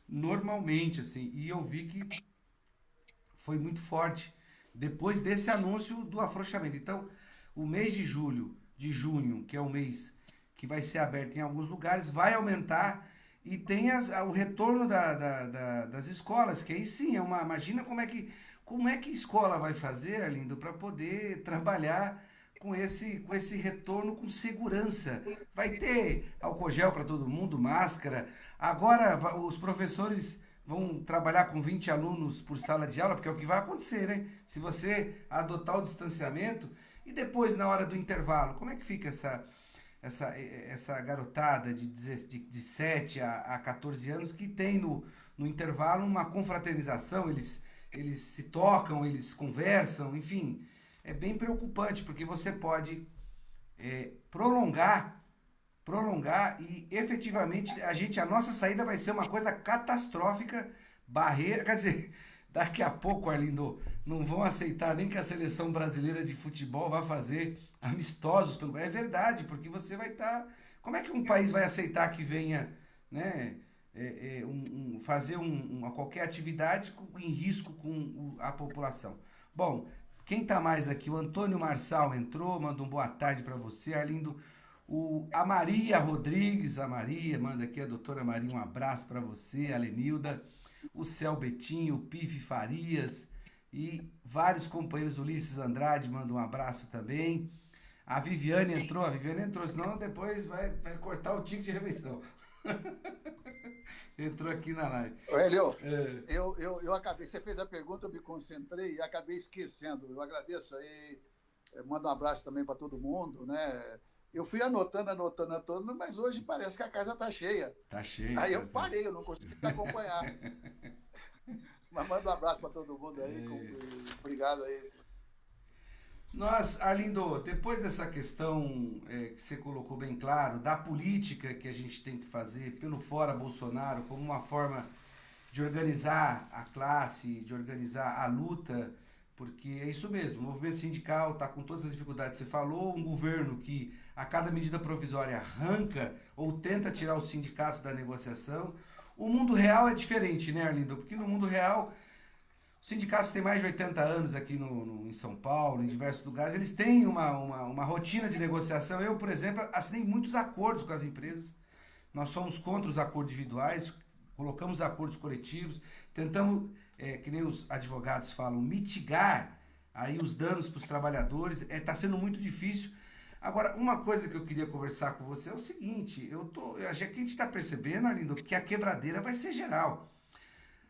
normalmente, assim. E eu vi que foi muito forte depois desse anúncio do afrouxamento. Então, o mês de julho, de junho, que é o mês que vai ser aberto em alguns lugares, vai aumentar e tem o retorno das escolas, que aí sim é uma. Imagina como é que a escola vai fazer, Arlindo, para poder trabalhar com esse retorno com segurança. Vai ter álcool gel para todo mundo, máscara. Agora os professores vão trabalhar com 20 alunos por sala de aula, porque é o que vai acontecer, né? Se você adotar o distanciamento e depois na hora do intervalo, como é que fica essa garotada de 7 a 14 anos que tem no intervalo uma confraternização, eles se tocam, eles conversam, enfim, é bem preocupante, porque você pode prolongar, prolongar e efetivamente a nossa saída vai ser uma coisa catastrófica, barreira, quer dizer, daqui a pouco, Arlindo, não vão aceitar nem que a seleção brasileira de futebol vá fazer amistosos pelo. É verdade, porque você vai estar. Como é que um país vai aceitar que venha, né, fazer qualquer atividade em risco com a população? Bom, quem está mais aqui? O Antônio Marçal entrou, manda um boa tarde para você, Arlindo. A Maria Rodrigues, a Maria, manda aqui a doutora Maria, um abraço para você, a Lenilda, o Céu Betinho, o Pife Farias e vários companheiros, Ulisses Andrade, manda um abraço também. A Viviane entrou, senão depois vai cortar o ticket de refeição. Entrou aqui na live. Hélio, eu acabei, você fez a pergunta, eu me concentrei e acabei esquecendo. Eu agradeço aí, mando um abraço também para todo mundo, né? Eu fui anotando, mas hoje parece que a casa está cheia. Tá cheia. Aí eu parei, eu não consegui acompanhar. Mas manda um abraço para todo mundo aí, obrigado aí. Nós, Arlindo, depois dessa questão que você colocou bem claro, da política que a gente tem que fazer pelo fora Bolsonaro, como uma forma de organizar a classe, de organizar a luta, porque é isso mesmo, o movimento sindical está com todas as dificuldades que você falou, um governo que a cada medida provisória arranca ou tenta tirar os sindicatos da negociação. O mundo real é diferente, né, Arlindo? Porque no mundo real os sindicatos têm mais de 80 anos aqui em São Paulo, em diversos lugares. Eles têm uma rotina de negociação. Eu, por exemplo, assinei muitos acordos com as empresas. Nós somos contra os acordos individuais, colocamos acordos coletivos, tentamos, que nem os advogados falam, mitigar aí os danos para os trabalhadores. Está sendo muito difícil. Agora, uma coisa que eu queria conversar com você é o seguinte, já que a gente está percebendo, Arlindo, que a quebradeira vai ser geral.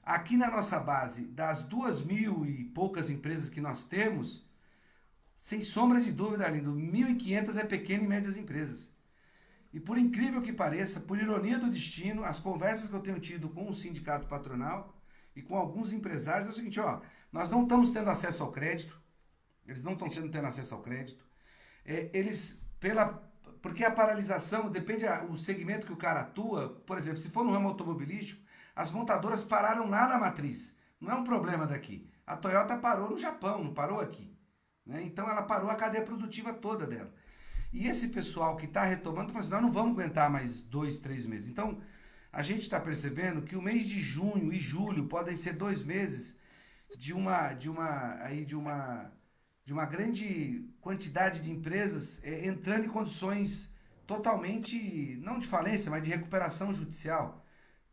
Aqui na nossa base, das 2.000 e poucas empresas que nós temos, sem sombra de dúvida, Arlindo, 1.500 é pequenas e médias empresas. E por incrível que pareça, por ironia do destino, as conversas que eu tenho tido com o sindicato patronal e com alguns empresários é o seguinte, ó, nós não estamos tendo acesso ao crédito, eles não estão tendo acesso ao crédito, porque a paralisação depende do segmento que o cara atua, por exemplo, se for no ramo automobilístico, as montadoras pararam lá na matriz. Não é um problema daqui. A Toyota parou no Japão, não parou aqui. Né? Então ela parou a cadeia produtiva toda dela. E esse pessoal que está retomando, está falando assim, nós não vamos aguentar mais 2, 3 meses. Então, a gente está percebendo que o mês de junho e julho podem ser 2 meses de uma grande quantidade de empresas entrando em condições totalmente, não de falência, mas de recuperação judicial.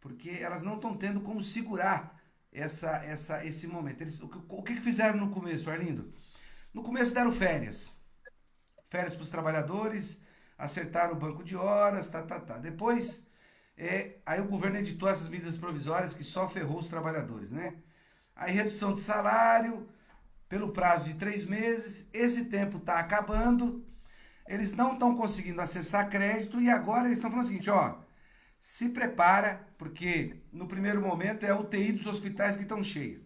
Porque elas não estão tendo como segurar esse momento. O que fizeram no começo, Arlindo? No começo deram férias. Férias para os trabalhadores, acertaram o banco de horas, tá. Depois, aí o governo editou essas medidas provisórias que só ferrou os trabalhadores, né? Aí redução de salário pelo prazo de 3 meses, esse tempo está acabando, eles não estão conseguindo acessar crédito e agora eles estão falando o seguinte, ó, se prepara, porque no primeiro momento é a UTI dos hospitais que estão cheias.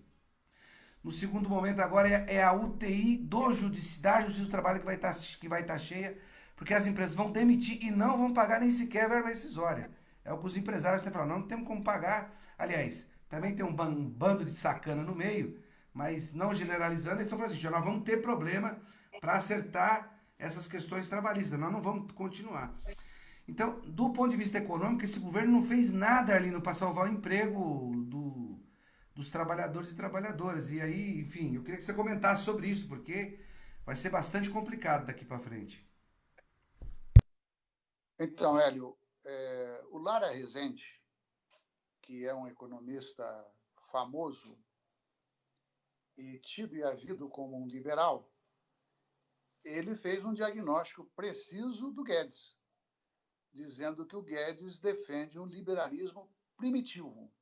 No segundo momento agora é a UTI da Justiça do Trabalho que vai estar cheia, porque as empresas vão demitir e não vão pagar nem sequer verba rescisória. É o que os empresários estão falando, não temos como pagar. Aliás, também tem um bando de sacana no meio, mas não generalizando, eles estão falando assim, nós vamos ter problema para acertar essas questões trabalhistas, nós não vamos continuar. Então, do ponto de vista econômico, esse governo não fez nada ali para salvar o emprego dos trabalhadores e trabalhadoras. E aí, enfim, eu queria que você comentasse sobre isso, porque vai ser bastante complicado daqui para frente. Então, Hélio, o Lara Rezende, que é um economista famoso e tido e havido como um liberal, ele fez um diagnóstico preciso do Guedes, dizendo que o Guedes defende um liberalismo primitivo.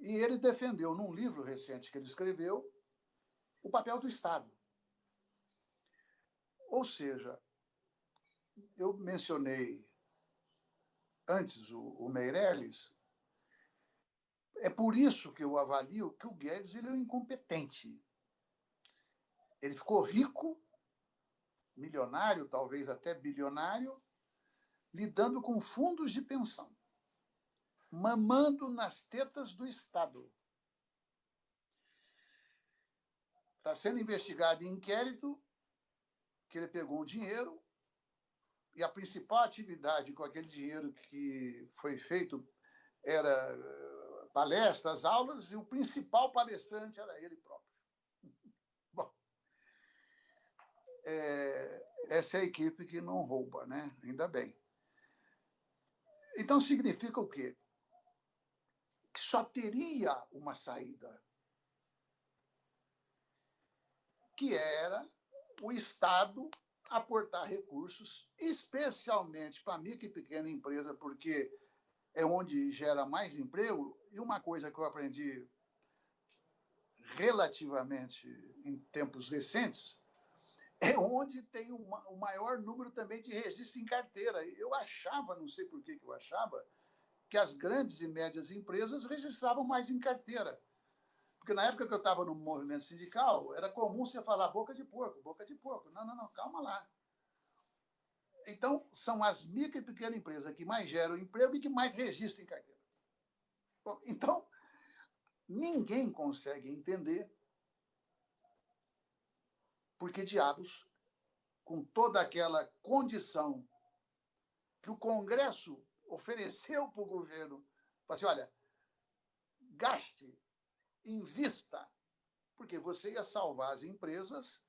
E ele defendeu, num livro recente que ele escreveu, o papel do Estado. Ou seja, eu mencionei antes o Meirelles, é por isso que eu avalio que o Guedes ele é um incompetente. Ele ficou rico, milionário, talvez até bilionário, lidando com fundos de pensão, mamando nas tetas do Estado. Está sendo investigado em inquérito que ele pegou um dinheiro e a principal atividade com aquele dinheiro que foi feito era palestras, aulas, e o principal palestrante era ele próprio. Bom, essa é a equipe que não rouba, né? Ainda bem. Então, significa o quê? Que só teria uma saída, que era o Estado aportar recursos, especialmente para a micro e pequena empresa, porque é onde gera mais emprego. E uma coisa que eu aprendi relativamente em tempos recentes, é onde tem o maior número também de registros em carteira. Eu achava, não sei por que eu achava, que as grandes e médias empresas registravam mais em carteira. Porque na época que eu estava no movimento sindical, era comum você falar boca de porco, boca de porco. Não, calma lá. Então, são as micro e pequenas empresas que mais geram emprego e que mais registram em carteira. Bom, então, ninguém consegue entender por que diabos, com toda aquela condição que o Congresso ofereceu para o governo, para assim, olha, gaste, invista, porque você ia salvar as empresas,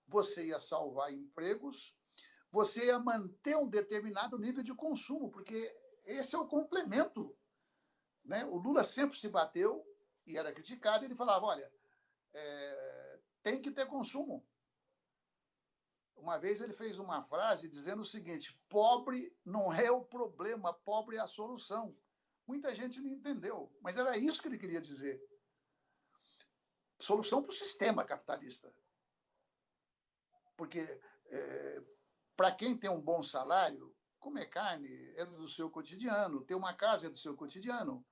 você ia salvar empregos, você ia manter um determinado nível de consumo, porque esse é o complemento. Né? O Lula sempre se bateu e era criticado, e ele falava, olha, tem que ter consumo. Uma vez ele fez uma frase dizendo o seguinte, pobre não é o problema, pobre é a solução. Muita gente não entendeu, mas era isso que ele queria dizer. Solução para o sistema capitalista. Porque para quem tem um bom salário, comer carne é do seu cotidiano, ter uma casa é do seu cotidiano,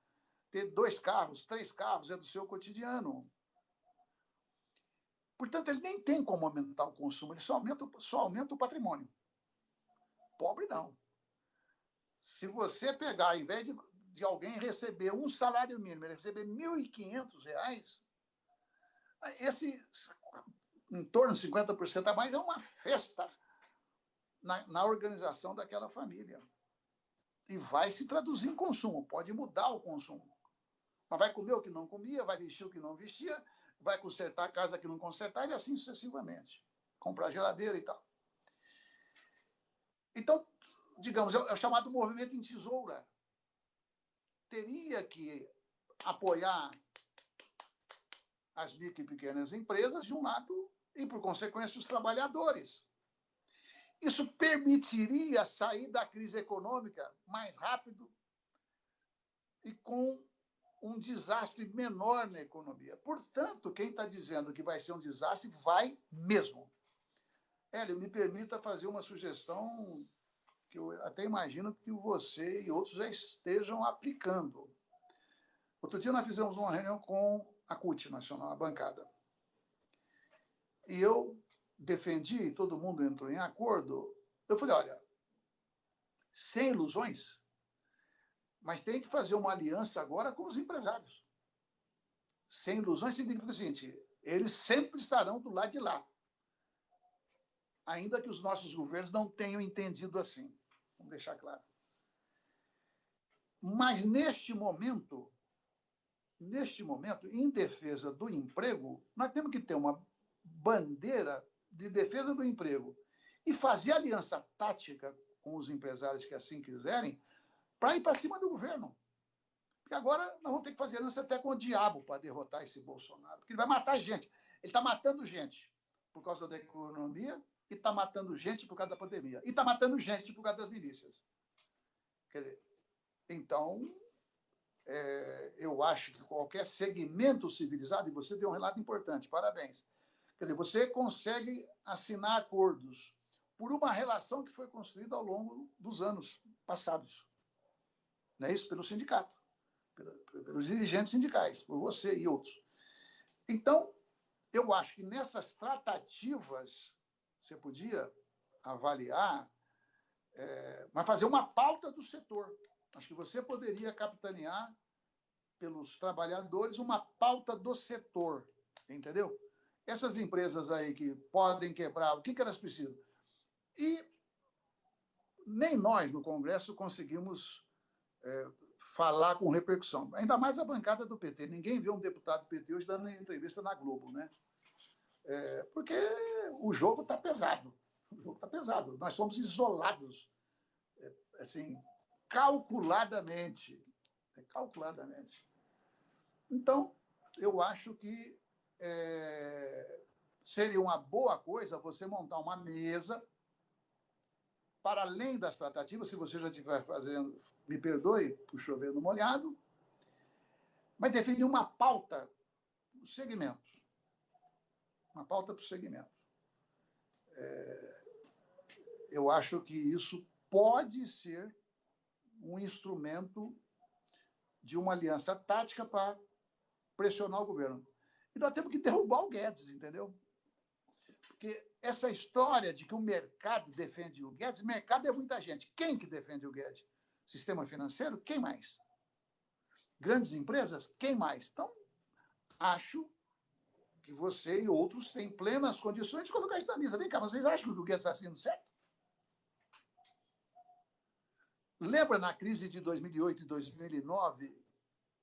ter 2 carros, 3 carros é do seu cotidiano. Portanto, ele nem tem como aumentar o consumo, ele só aumenta o patrimônio. Pobre não. Se você pegar, ao invés de alguém receber um salário mínimo, ele receber R$ 1.500, esse em torno de 50% a mais é uma festa na organização daquela família. E vai se traduzir em consumo, pode mudar o consumo. Mas vai comer o que não comia, vai vestir o que não vestia, vai consertar a casa que não consertava e assim sucessivamente. Comprar geladeira e tal. Então, digamos, é o chamado movimento em tesoura. Teria que apoiar as micro e pequenas empresas, de um lado, e, por consequência, os trabalhadores. Isso permitiria sair da crise econômica mais rápido e com um desastre menor na economia. Portanto, quem está dizendo que vai ser um desastre, vai mesmo. Hélio, me permita fazer uma sugestão que eu até imagino que você e outros já estejam aplicando. Outro dia nós fizemos uma reunião com a CUT Nacional, a bancada. E eu defendi, todo mundo entrou em acordo. Eu falei, olha, sem ilusões, mas tem que fazer uma aliança agora com os empresários. Sem ilusões significa o seguinte, eles sempre estarão do lado de lá, ainda que os nossos governos não tenham entendido assim. Vamos deixar claro. Mas, neste momento, em defesa do emprego, nós temos que ter uma bandeira de defesa do emprego e fazer aliança tática com os empresários que assim quiserem para ir para cima do governo. Porque agora nós vamos ter que fazer aliança até com o diabo para derrotar esse Bolsonaro. Porque ele vai matar gente. Ele está matando gente por causa da economia e está matando gente por causa da pandemia. E está matando gente por causa das milícias. Quer dizer, então, eu acho que qualquer segmento civilizado, e você deu um relato importante, parabéns. Quer dizer, você consegue assinar acordos por uma relação que foi construída ao longo dos anos passados. Não é isso? Pelo sindicato, pelos dirigentes sindicais, por você e outros. Então, eu acho que nessas tratativas você podia avaliar, mas fazer uma pauta do setor. Acho que você poderia capitanear pelos trabalhadores uma pauta do setor, entendeu? Essas empresas aí que podem quebrar, o que elas precisam? E nem nós, no Congresso, conseguimos falar com repercussão. Ainda mais a bancada do PT. Ninguém vê um deputado do PT hoje dando entrevista na Globo, né? Porque o jogo está pesado. O jogo está pesado. Nós somos isolados, assim, calculadamente. Calculadamente. Então, eu acho que seria uma boa coisa você montar uma mesa para além das tratativas, se você já estiver fazendo, me perdoe por chover no molhado, mas definir uma pauta do segmento. Uma pauta para o segmento. Eu acho que isso pode ser um instrumento de uma aliança tática para pressionar o governo. E nós temos que derrubar o Guedes, entendeu? Porque essa história de que o mercado defende o Guedes, mercado é muita gente. Quem que defende o Guedes? Sistema financeiro? Quem mais? Grandes empresas? Quem mais? Então, acho que você e outros têm plenas condições de colocar isso na mesa. Vem cá, vocês acham que o Guedes está sendo certo? Lembra na crise de 2008 e 2009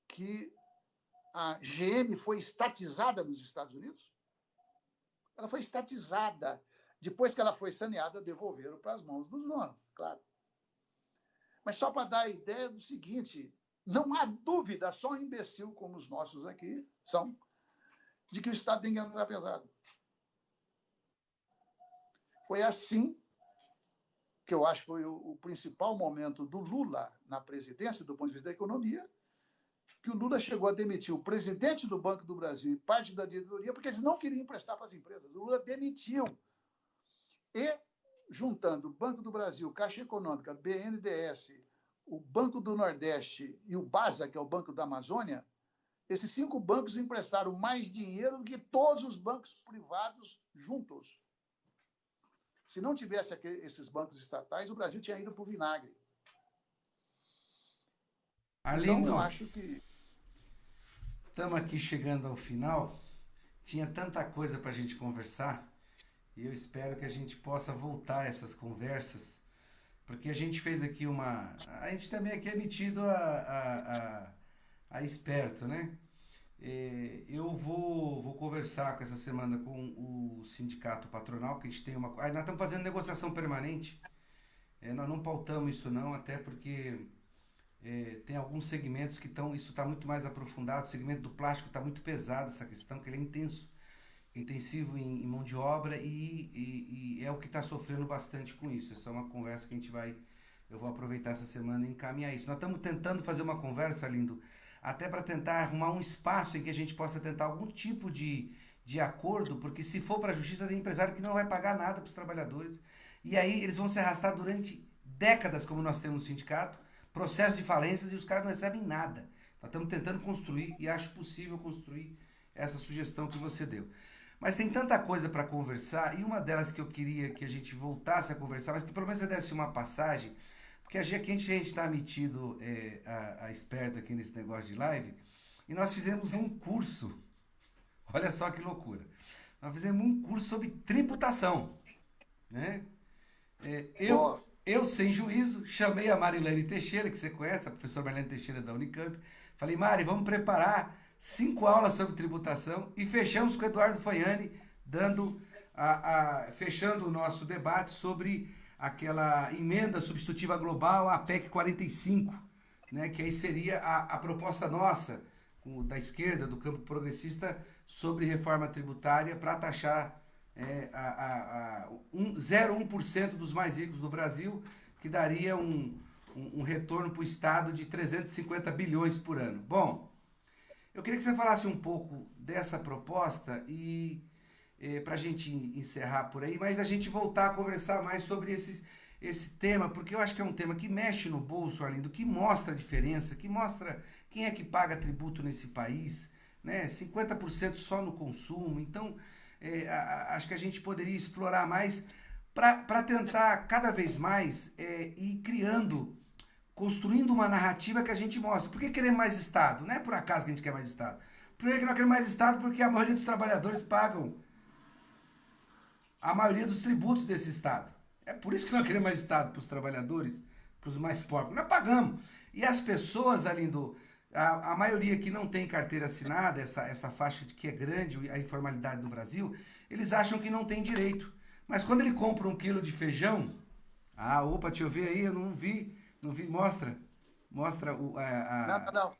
que a GM foi estatizada nos Estados Unidos? Ela foi estatizada. Depois que ela foi saneada, devolveram para as mãos dos donos, claro. Mas só para dar a ideia do seguinte, não há dúvida, só um imbecil como os nossos aqui são, de que o Estado tem que entrar pesado. Foi assim que eu acho que foi o principal momento do Lula na presidência, do ponto de vista da economia, que o Lula chegou a demitir o presidente do Banco do Brasil e parte da diretoria, porque eles não queriam emprestar para as empresas. O Lula demitiu. E, juntando o Banco do Brasil, Caixa Econômica, BNDES, o Banco do Nordeste e o BASA, que é o Banco da Amazônia, esses 5 bancos emprestaram mais dinheiro do que todos os bancos privados juntos. Se não tivesse esses bancos estatais, o Brasil tinha ido para o vinagre. Arlindo, então, eu acho que... Estamos aqui chegando ao final. Tinha tanta coisa para a gente conversar e eu espero que a gente possa voltar a essas conversas, porque a gente fez aqui uma... A gente também aqui é metido a esperto, né? Eu vou conversar com essa semana com o sindicato patronal, que a gente tem uma... Nós estamos fazendo negociação permanente. Nós não pautamos isso não, até porque Tem alguns segmentos que estão, isso está muito mais aprofundado, o segmento do plástico está muito pesado, essa questão, que ele é intensivo em mão de obra e é o que está sofrendo bastante com isso. Essa é uma conversa que eu vou aproveitar essa semana e encaminhar isso. Nós estamos tentando fazer uma conversa, Lindo, até para tentar arrumar um espaço em que a gente possa tentar algum tipo de acordo, porque se for para a justiça tem empresário que não vai pagar nada para os trabalhadores, e aí eles vão se arrastar durante décadas, como nós temos no sindicato, processo de falências e os caras não recebem nada. Nós estamos tentando construir e acho possível construir essa sugestão que você deu. Mas tem tanta coisa para conversar, e uma delas que eu queria que a gente voltasse a conversar, mas que pelo menos você desse uma passagem, porque aqui a gente está metido a esperto aqui nesse negócio de live, e nós fizemos um curso, olha só que loucura, nós fizemos um curso sobre tributação, né? É, eu, Ó, eu, sem juízo, chamei a Marilene Teixeira, que você conhece, a professora Marilene Teixeira da Unicamp. Falei, Mari, vamos preparar 5 aulas sobre tributação e fechamos com o Eduardo Faiani, fechando o nosso debate sobre aquela emenda substitutiva global, a PEC 45, né, que aí seria a proposta nossa, da esquerda, do campo progressista, sobre reforma tributária para taxar 0,1% dos mais ricos do Brasil, que daria um retorno para o Estado de 350 bilhões por ano. Bom, eu queria que você falasse um pouco dessa proposta e para a gente encerrar por aí, mas a gente voltar a conversar mais sobre esse tema, porque eu acho que é um tema que mexe no bolso, Arlindo, que mostra a diferença, que mostra quem é que paga tributo nesse país, né? 50% só no consumo. Então, acho que a gente poderia explorar mais para tentar cada vez mais ir criando, construindo uma narrativa que a gente mostra. Por que queremos mais Estado? Não é por acaso que a gente quer mais Estado. Por que nós queremos mais Estado? Porque a maioria dos trabalhadores pagam a maioria dos tributos desse Estado. É por isso que nós queremos mais Estado para os trabalhadores, para os mais pobres. Nós pagamos. E as pessoas, Alindo, a maioria que não tem carteira assinada, essa faixa de que é grande, a informalidade no Brasil, eles acham que não tem direito. Mas quando ele compra 1 quilo de feijão, opa, deixa eu ver aí, eu não vi, mostra não, não.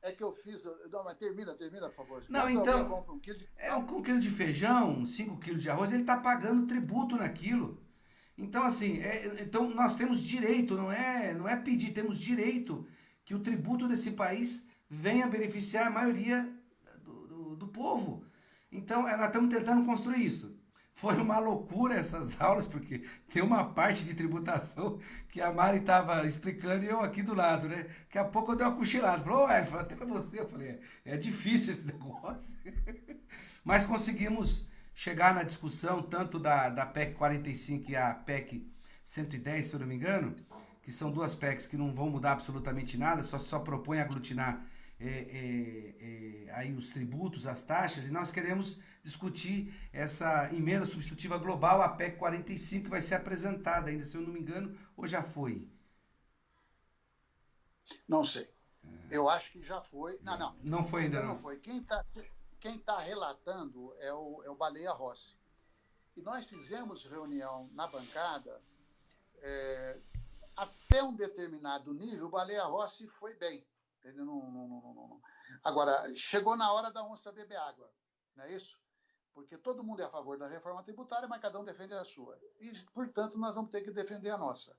É que eu fiz. Não, mas termina, por favor. Não, Quando alguém então, compra um quilo de um feijão, 1 quilo de feijão, 5 quilos de arroz, ele está pagando tributo naquilo. Então, assim, então nós temos direito, não é pedir, temos direito que o tributo desse país venha beneficiar a maioria do povo. Então, nós estamos tentando construir isso. Foi uma loucura essas aulas, porque tem uma parte de tributação que a Mari estava explicando e eu aqui do lado, né? Daqui a pouco eu dei uma cochilada. Falou, ele falou até pra você. Eu falei, é difícil esse negócio. Mas conseguimos chegar na discussão tanto da PEC 45 e a PEC 110, se eu não me engano, que são duas PECs que não vão mudar absolutamente nada, só propõem aglutinar aí os tributos, as taxas, e nós queremos discutir essa emenda substitutiva global, a PEC 45, que vai ser apresentada ainda, se eu não me engano, ou já foi? não sei. Eu acho que já foi. Não, não. Não foi ainda Ainda não não. foi. Quem tá relatando é o Baleia Rossi. E nós fizemos reunião na bancada. Até um determinado nível, o Baleia Rossi foi bem. Ele não. Agora, chegou na hora da onça beber água, não é isso? Porque todo mundo é a favor da reforma tributária, mas cada um defende a sua. E, portanto, nós vamos ter que defender a nossa.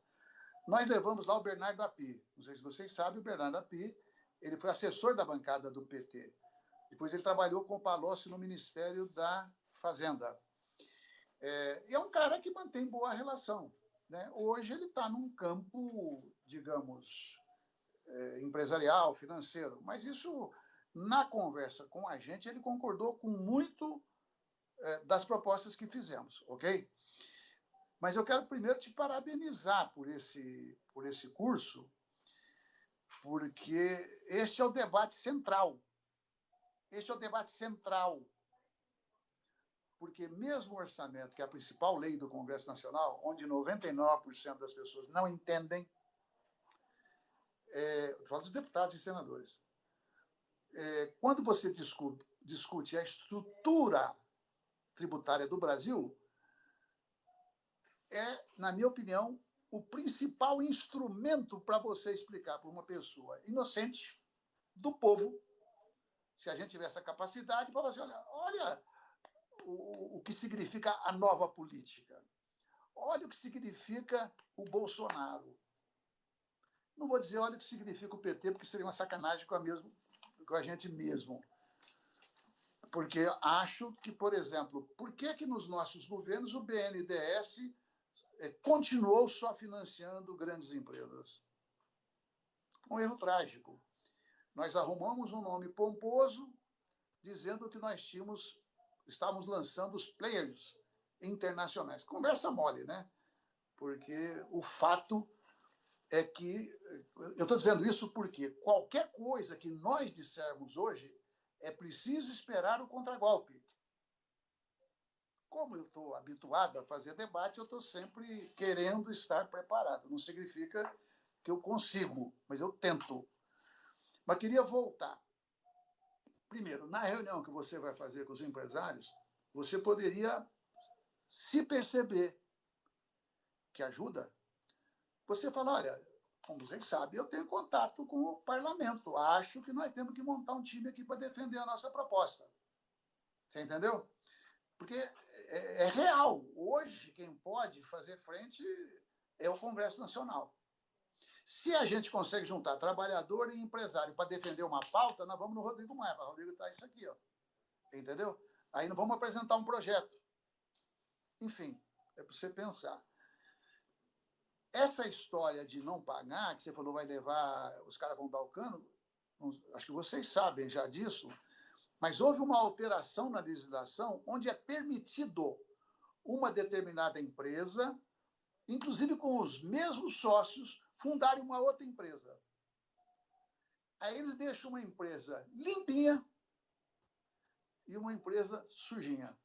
Nós levamos lá o Bernardo Api. Não sei se vocês sabem, o Bernardo Api, ele foi assessor da bancada do PT. Depois ele trabalhou com o Palocci no Ministério da Fazenda. E é um cara que mantém boa relação, né? Hoje ele está num campo, digamos, empresarial, financeiro, mas isso, na conversa com a gente, ele concordou com muito das propostas que fizemos, ok? Mas eu quero primeiro te parabenizar por esse curso, porque este é o debate central. Este é o debate central. Porque mesmo o orçamento, que é a principal lei do Congresso Nacional, onde 99% das pessoas não entendem, eu falo dos deputados e senadores, quando você discute a estrutura tributária do Brasil, na minha opinião, o principal instrumento para você explicar para uma pessoa inocente, do povo, se a gente tiver essa capacidade, para você olha o que significa a nova política. Olha o que significa o Bolsonaro. Não vou dizer olha o que significa o PT, porque seria uma sacanagem com a gente mesmo. Porque acho que, por exemplo, por que nos nossos governos o BNDES continuou só financiando grandes empresas? Um erro trágico. Nós arrumamos um nome pomposo dizendo que nós estávamos lançando os players internacionais. Conversa mole, né? Porque o fato é que... Eu estou dizendo isso porque qualquer coisa que nós dissermos hoje é preciso esperar o contragolpe. Como eu estou habituado a fazer debate, eu estou sempre querendo estar preparado. Não significa que eu consigo, mas eu tento. Mas queria voltar. Primeiro, na reunião que você vai fazer com os empresários, você poderia se perceber que ajuda. Você fala, olha, como vocês sabem, eu tenho contato com o parlamento. Acho que nós temos que montar um time aqui para defender a nossa proposta. Você entendeu? Porque é real. Hoje, quem pode fazer frente é o Congresso Nacional. Se a gente consegue juntar trabalhador e empresário para defender uma pauta, nós vamos no Rodrigo Maia. O Rodrigo está isso aqui, ó. Entendeu? Aí nós vamos apresentar um projeto. Enfim, é para você pensar. Essa história de não pagar, que você falou vai levar, os caras vão dar o cano, acho que vocês sabem já disso, mas houve uma alteração na legislação onde é permitido uma determinada empresa, inclusive com os mesmos sócios, fundarem uma outra empresa. Aí eles deixam uma empresa limpinha e uma empresa sujinha.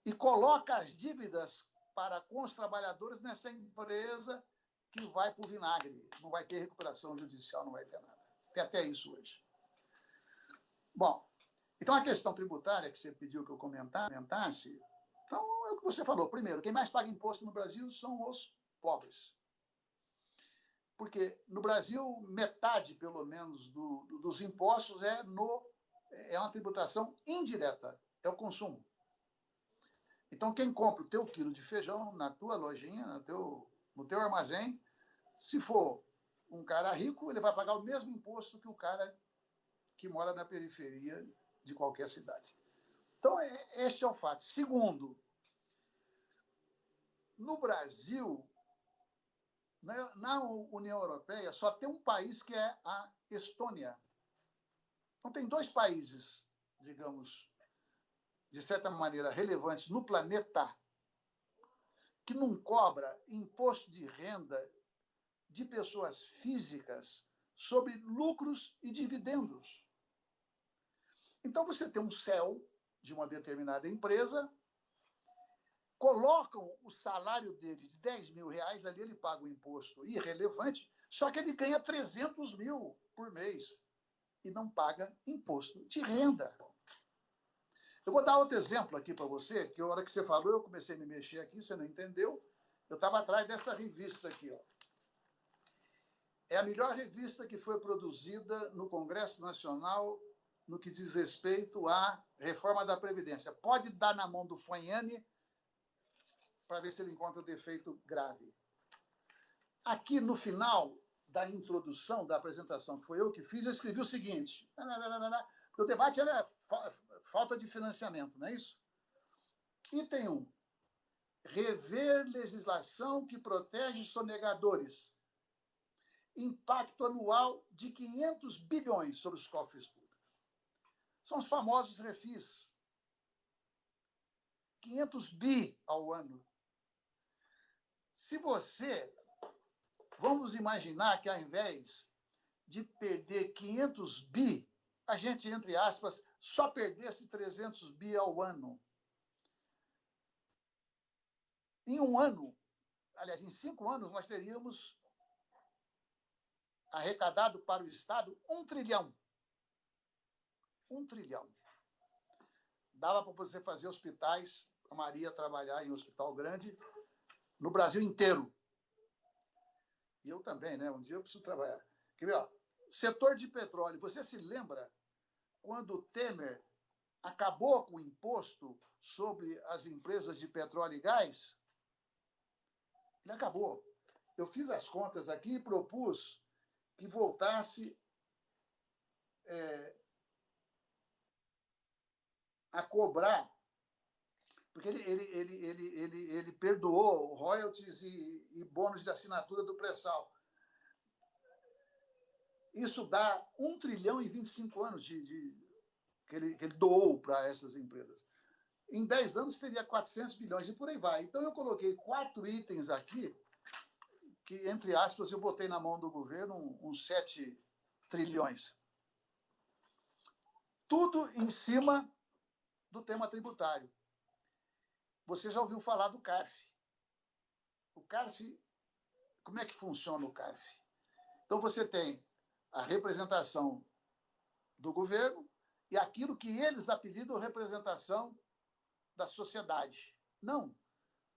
E coloca as dívidas para com os trabalhadores nessa empresa que vai para o vinagre. Não vai ter recuperação judicial, não vai ter nada. Tem até isso hoje. Bom, então a questão tributária que você pediu que eu comentasse, então é o que você falou. Primeiro, quem mais paga imposto no Brasil são os pobres. Porque no Brasil, metade, pelo menos, dos impostos é uma tributação indireta, é o consumo. Então, quem compra o teu quilo de feijão na tua lojinha, no teu armazém, se for um cara rico, ele vai pagar o mesmo imposto que o cara que mora na periferia de qualquer cidade. Então, este é o fato. Segundo, no Brasil, na União Europeia, só tem um país que é a Estônia. Então, tem dois países, digamos, de certa maneira relevantes no planeta, que não cobra imposto de renda de pessoas físicas sobre lucros e dividendos. Então, você tem um céu de uma determinada empresa, colocam o salário dele de 10 mil reais, ali ele paga um imposto irrelevante, só que ele ganha 300 mil por mês e não paga imposto de renda. Eu vou dar outro exemplo aqui para você, que a hora que você falou, eu comecei a me mexer aqui, você não entendeu. Eu estava atrás dessa revista aqui, ó. É a melhor revista que foi produzida no Congresso Nacional no que diz respeito à reforma da Previdência. Pode dar na mão do Fanhani para ver se ele encontra defeito grave. Aqui, no final da introdução, da apresentação, que foi eu que fiz, eu escrevi o seguinte. Porque o debate era falta de financiamento, não é isso? Item 1. Rever legislação que protege sonegadores. Impacto anual de 500 bilhões sobre os cofres públicos. São os famosos refis. 500 bi ao ano. Se você... Vamos imaginar que, ao invés de perder 500 bi, a gente, entre aspas, só perdesse 300 bi ao ano. Em um ano, aliás, em 5 anos, nós teríamos arrecadado para o Estado 1 trilhão. 1 trilhão. Dava para você fazer hospitais, a Maria trabalhar em hospital grande, no Brasil inteiro. E eu também, né? Um dia eu preciso trabalhar. Quer ver, ó? Setor de petróleo. Você se lembra quando o Temer acabou com o imposto sobre as empresas de petróleo e gás? Ele acabou. Eu fiz as contas aqui e propus que voltasse a cobrar, porque ele perdoou royalties e bônus de assinatura do pré-sal. Isso dá 1 trilhão e 25 anos que ele doou para essas empresas. Em 10 anos teria 400 bilhões e por aí vai. Então eu coloquei 4 itens aqui, que, entre aspas, eu botei na mão do governo uns 7 trilhões. Tudo em cima do tema tributário. Você já ouviu falar do CARF. O CARF, como é que funciona o CARF? Então você tem a representação do governo e aquilo que eles apelidam representação da sociedade. Não,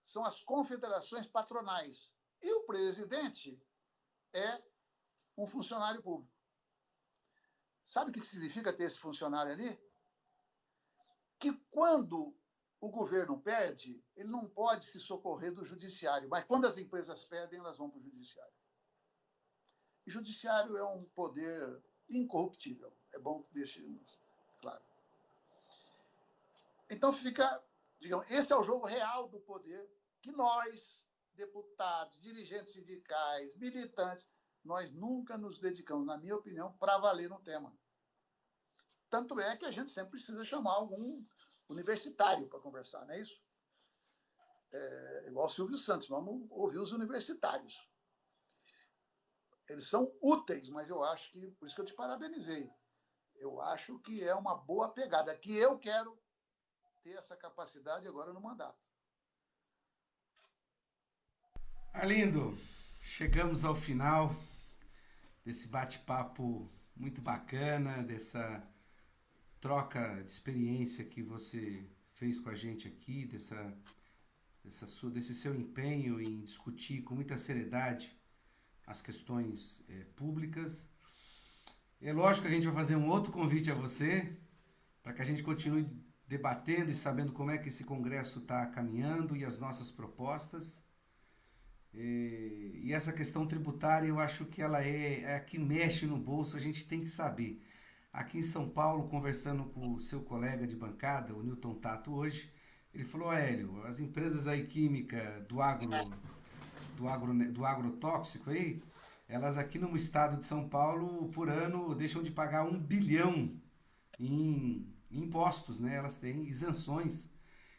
são as confederações patronais. E o presidente é um funcionário público. Sabe o que significa ter esse funcionário ali? Que quando o governo perde, ele não pode se socorrer do judiciário, mas quando as empresas perdem, elas vão para o judiciário. E o judiciário é um poder incorruptível. É bom que deixemos claro. Então fica, digamos, esse é o jogo real do poder que nós, deputados, dirigentes sindicais, militantes, nós nunca nos dedicamos, na minha opinião, para valer no tema. Tanto é que a gente sempre precisa chamar algum universitário para conversar, não é isso? Igual o Silvio Santos, vamos ouvir os universitários. Eles são úteis, mas eu acho que, por isso que eu te parabenizei, eu acho que é uma boa pegada, que eu quero ter essa capacidade agora no mandato. Arlindo, chegamos ao final desse bate-papo muito bacana, dessa troca de experiência que você fez com a gente aqui, desse seu empenho em discutir com muita seriedade as questões públicas. É lógico que a gente vai fazer um outro convite a você, para que a gente continue debatendo e sabendo como é que esse Congresso está caminhando e as nossas propostas. E essa questão tributária, eu acho que ela é a que mexe no bolso, a gente tem que saber. Aqui em São Paulo, conversando com o seu colega de bancada, o Newton Tato, hoje, ele falou: Hélio, as empresas aí química do agrotóxico aí, elas aqui no estado de São Paulo, por ano, deixam de pagar 1 bilhão em impostos, né? Elas têm isenções.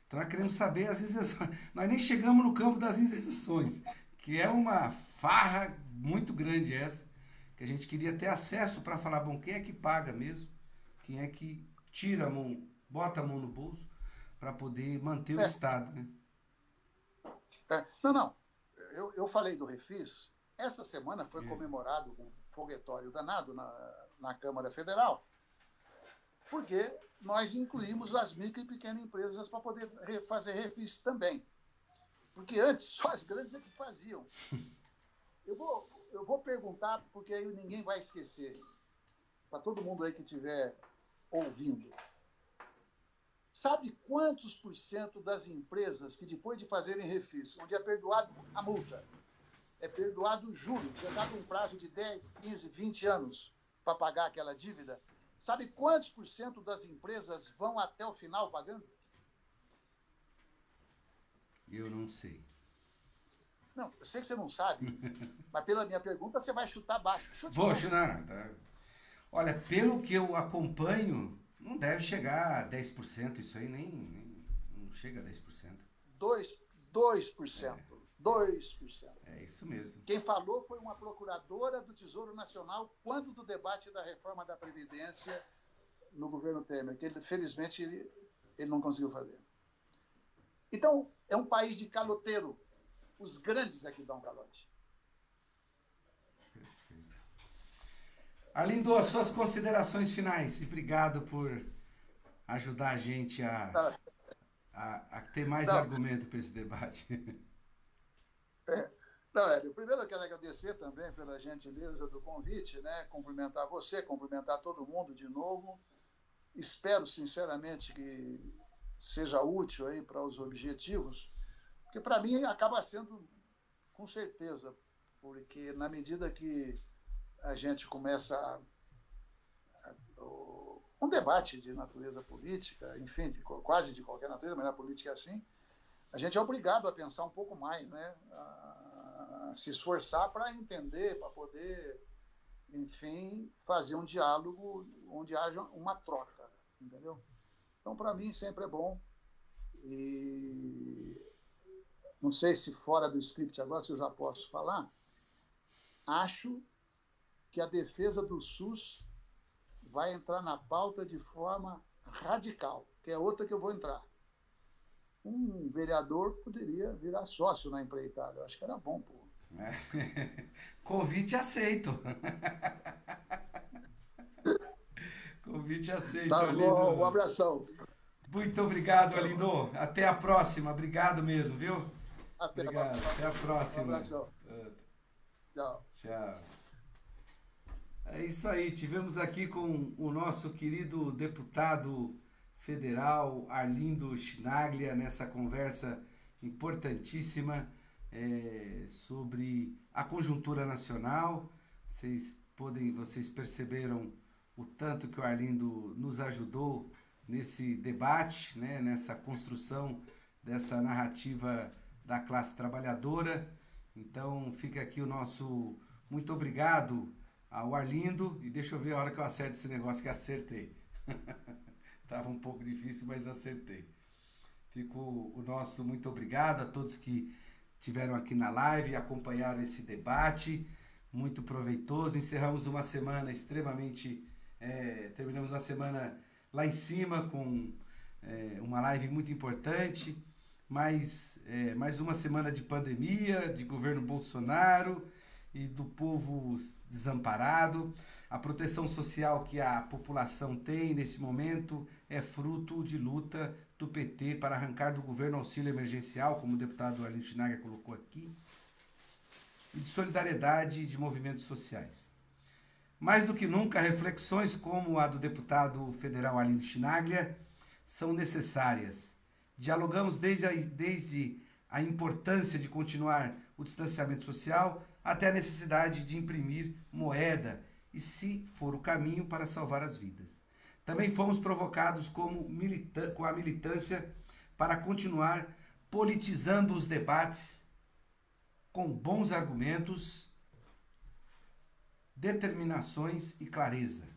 Então nós queremos saber as isenções. Nós nem chegamos no campo das isenções, que é uma farra muito grande essa, que a gente queria ter acesso para falar, bom, quem é que paga mesmo? Quem é que tira a mão, bota a mão no bolso para poder manter o Estado, né? Não. Eu falei do Refis. Essa semana foi comemorado um foguetório danado na Câmara Federal, porque nós incluímos as micro e pequenas empresas para poder fazer refis também. Porque antes só as grandes é que faziam. Eu vou perguntar, porque aí ninguém vai esquecer, para todo mundo aí que estiver ouvindo. Sabe quantos por cento das empresas que depois de fazerem refis, onde é perdoado a multa, é perdoado os juros, é dado um prazo de 10, 15, 20 anos para pagar aquela dívida, sabe quantos por cento das empresas vão até o final pagando? Eu não sei. Não, eu sei que você não sabe, mas pela minha pergunta você vai chutar baixo. Vou chutar. Tá. Olha, pelo que eu acompanho, não deve chegar a 10%, isso aí nem não chega a 10%. 2%. 2%. É isso mesmo. Quem falou foi uma procuradora do Tesouro Nacional quando do debate da reforma da Previdência no governo Temer, que ele, felizmente ele não conseguiu fazer. Então, é um país de caloteiro. Os grandes é que dão calote. Perfeito. Arlindo, as suas considerações finais. E obrigado por ajudar a gente a ter mais argumento para esse debate. Não, Hélio, primeiro eu quero agradecer também pela gentileza do convite, né? Cumprimentar você, cumprimentar todo mundo de novo. Espero sinceramente que seja útil aí para os objetivos, porque para mim acaba sendo com certeza, porque na medida que a gente começa um debate de natureza política, enfim, quase de qualquer natureza, mas na política é assim, a gente é obrigado a pensar um pouco mais, né? A se esforçar para entender, para poder, enfim, fazer um diálogo onde haja uma troca, entendeu? Então, para mim, sempre é bom. E não sei se fora do script agora, se eu já posso falar, acho que a defesa do SUS vai entrar na pauta de forma radical, que é outra que eu vou entrar. Um vereador poderia virar sócio na empreitada. Eu acho que era bom, pô. Convite aceito. Convite aceito, Tá bom, um Arlindo. abração. Muito obrigado, Arlindo. Até a próxima. Obrigado mesmo, viu? Até, Obrigado. Até a um próxima. abração. Tchau. Tchau. É isso aí. Tivemos aqui com o nosso querido deputado federal Arlindo Chinaglia nessa conversa importantíssima sobre a conjuntura nacional. Vocês perceberam o tanto que o Arlindo nos ajudou nesse debate, né, nessa construção dessa narrativa da classe trabalhadora. Então fica aqui o nosso muito obrigado ao Arlindo, e deixa eu ver a hora que eu acerto esse negócio, que acertei. Tava um pouco difícil, mas acertei. Fico o nosso muito obrigado a todos que estiveram aqui na live e acompanharam esse debate, muito proveitoso. Encerramos uma semana extremamente... terminamos uma semana lá em cima com uma live muito importante, mais uma semana de pandemia, de governo Bolsonaro e do povo desamparado. A proteção social que a população tem nesse momento é fruto de luta do PT para arrancar do governo auxílio emergencial, como o deputado Arlindo Chinaglia colocou aqui, e de solidariedade de movimentos sociais. Mais do que nunca, reflexões como a do deputado federal Arlindo Chinaglia são necessárias. Dialogamos desde a importância de continuar o distanciamento social até a necessidade de imprimir moeda e, se for o caminho, para salvar as vidas. Também fomos provocados com a militância para continuar politizando os debates com bons argumentos, determinações e clareza.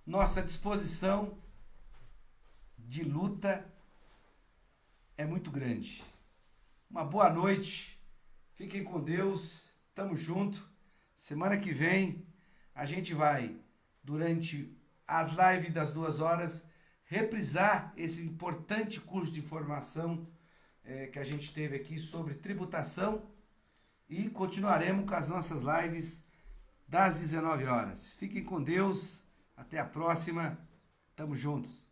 Nossa disposição de luta é muito grande. Uma boa noite, fiquem com Deus, tamo junto. Semana que vem a gente vai, durante as lives das 2 horas, reprisar esse importante curso de formação que a gente teve aqui sobre tributação, e continuaremos com as nossas lives das 19 horas. Fiquem com Deus, até a próxima, tamo juntos.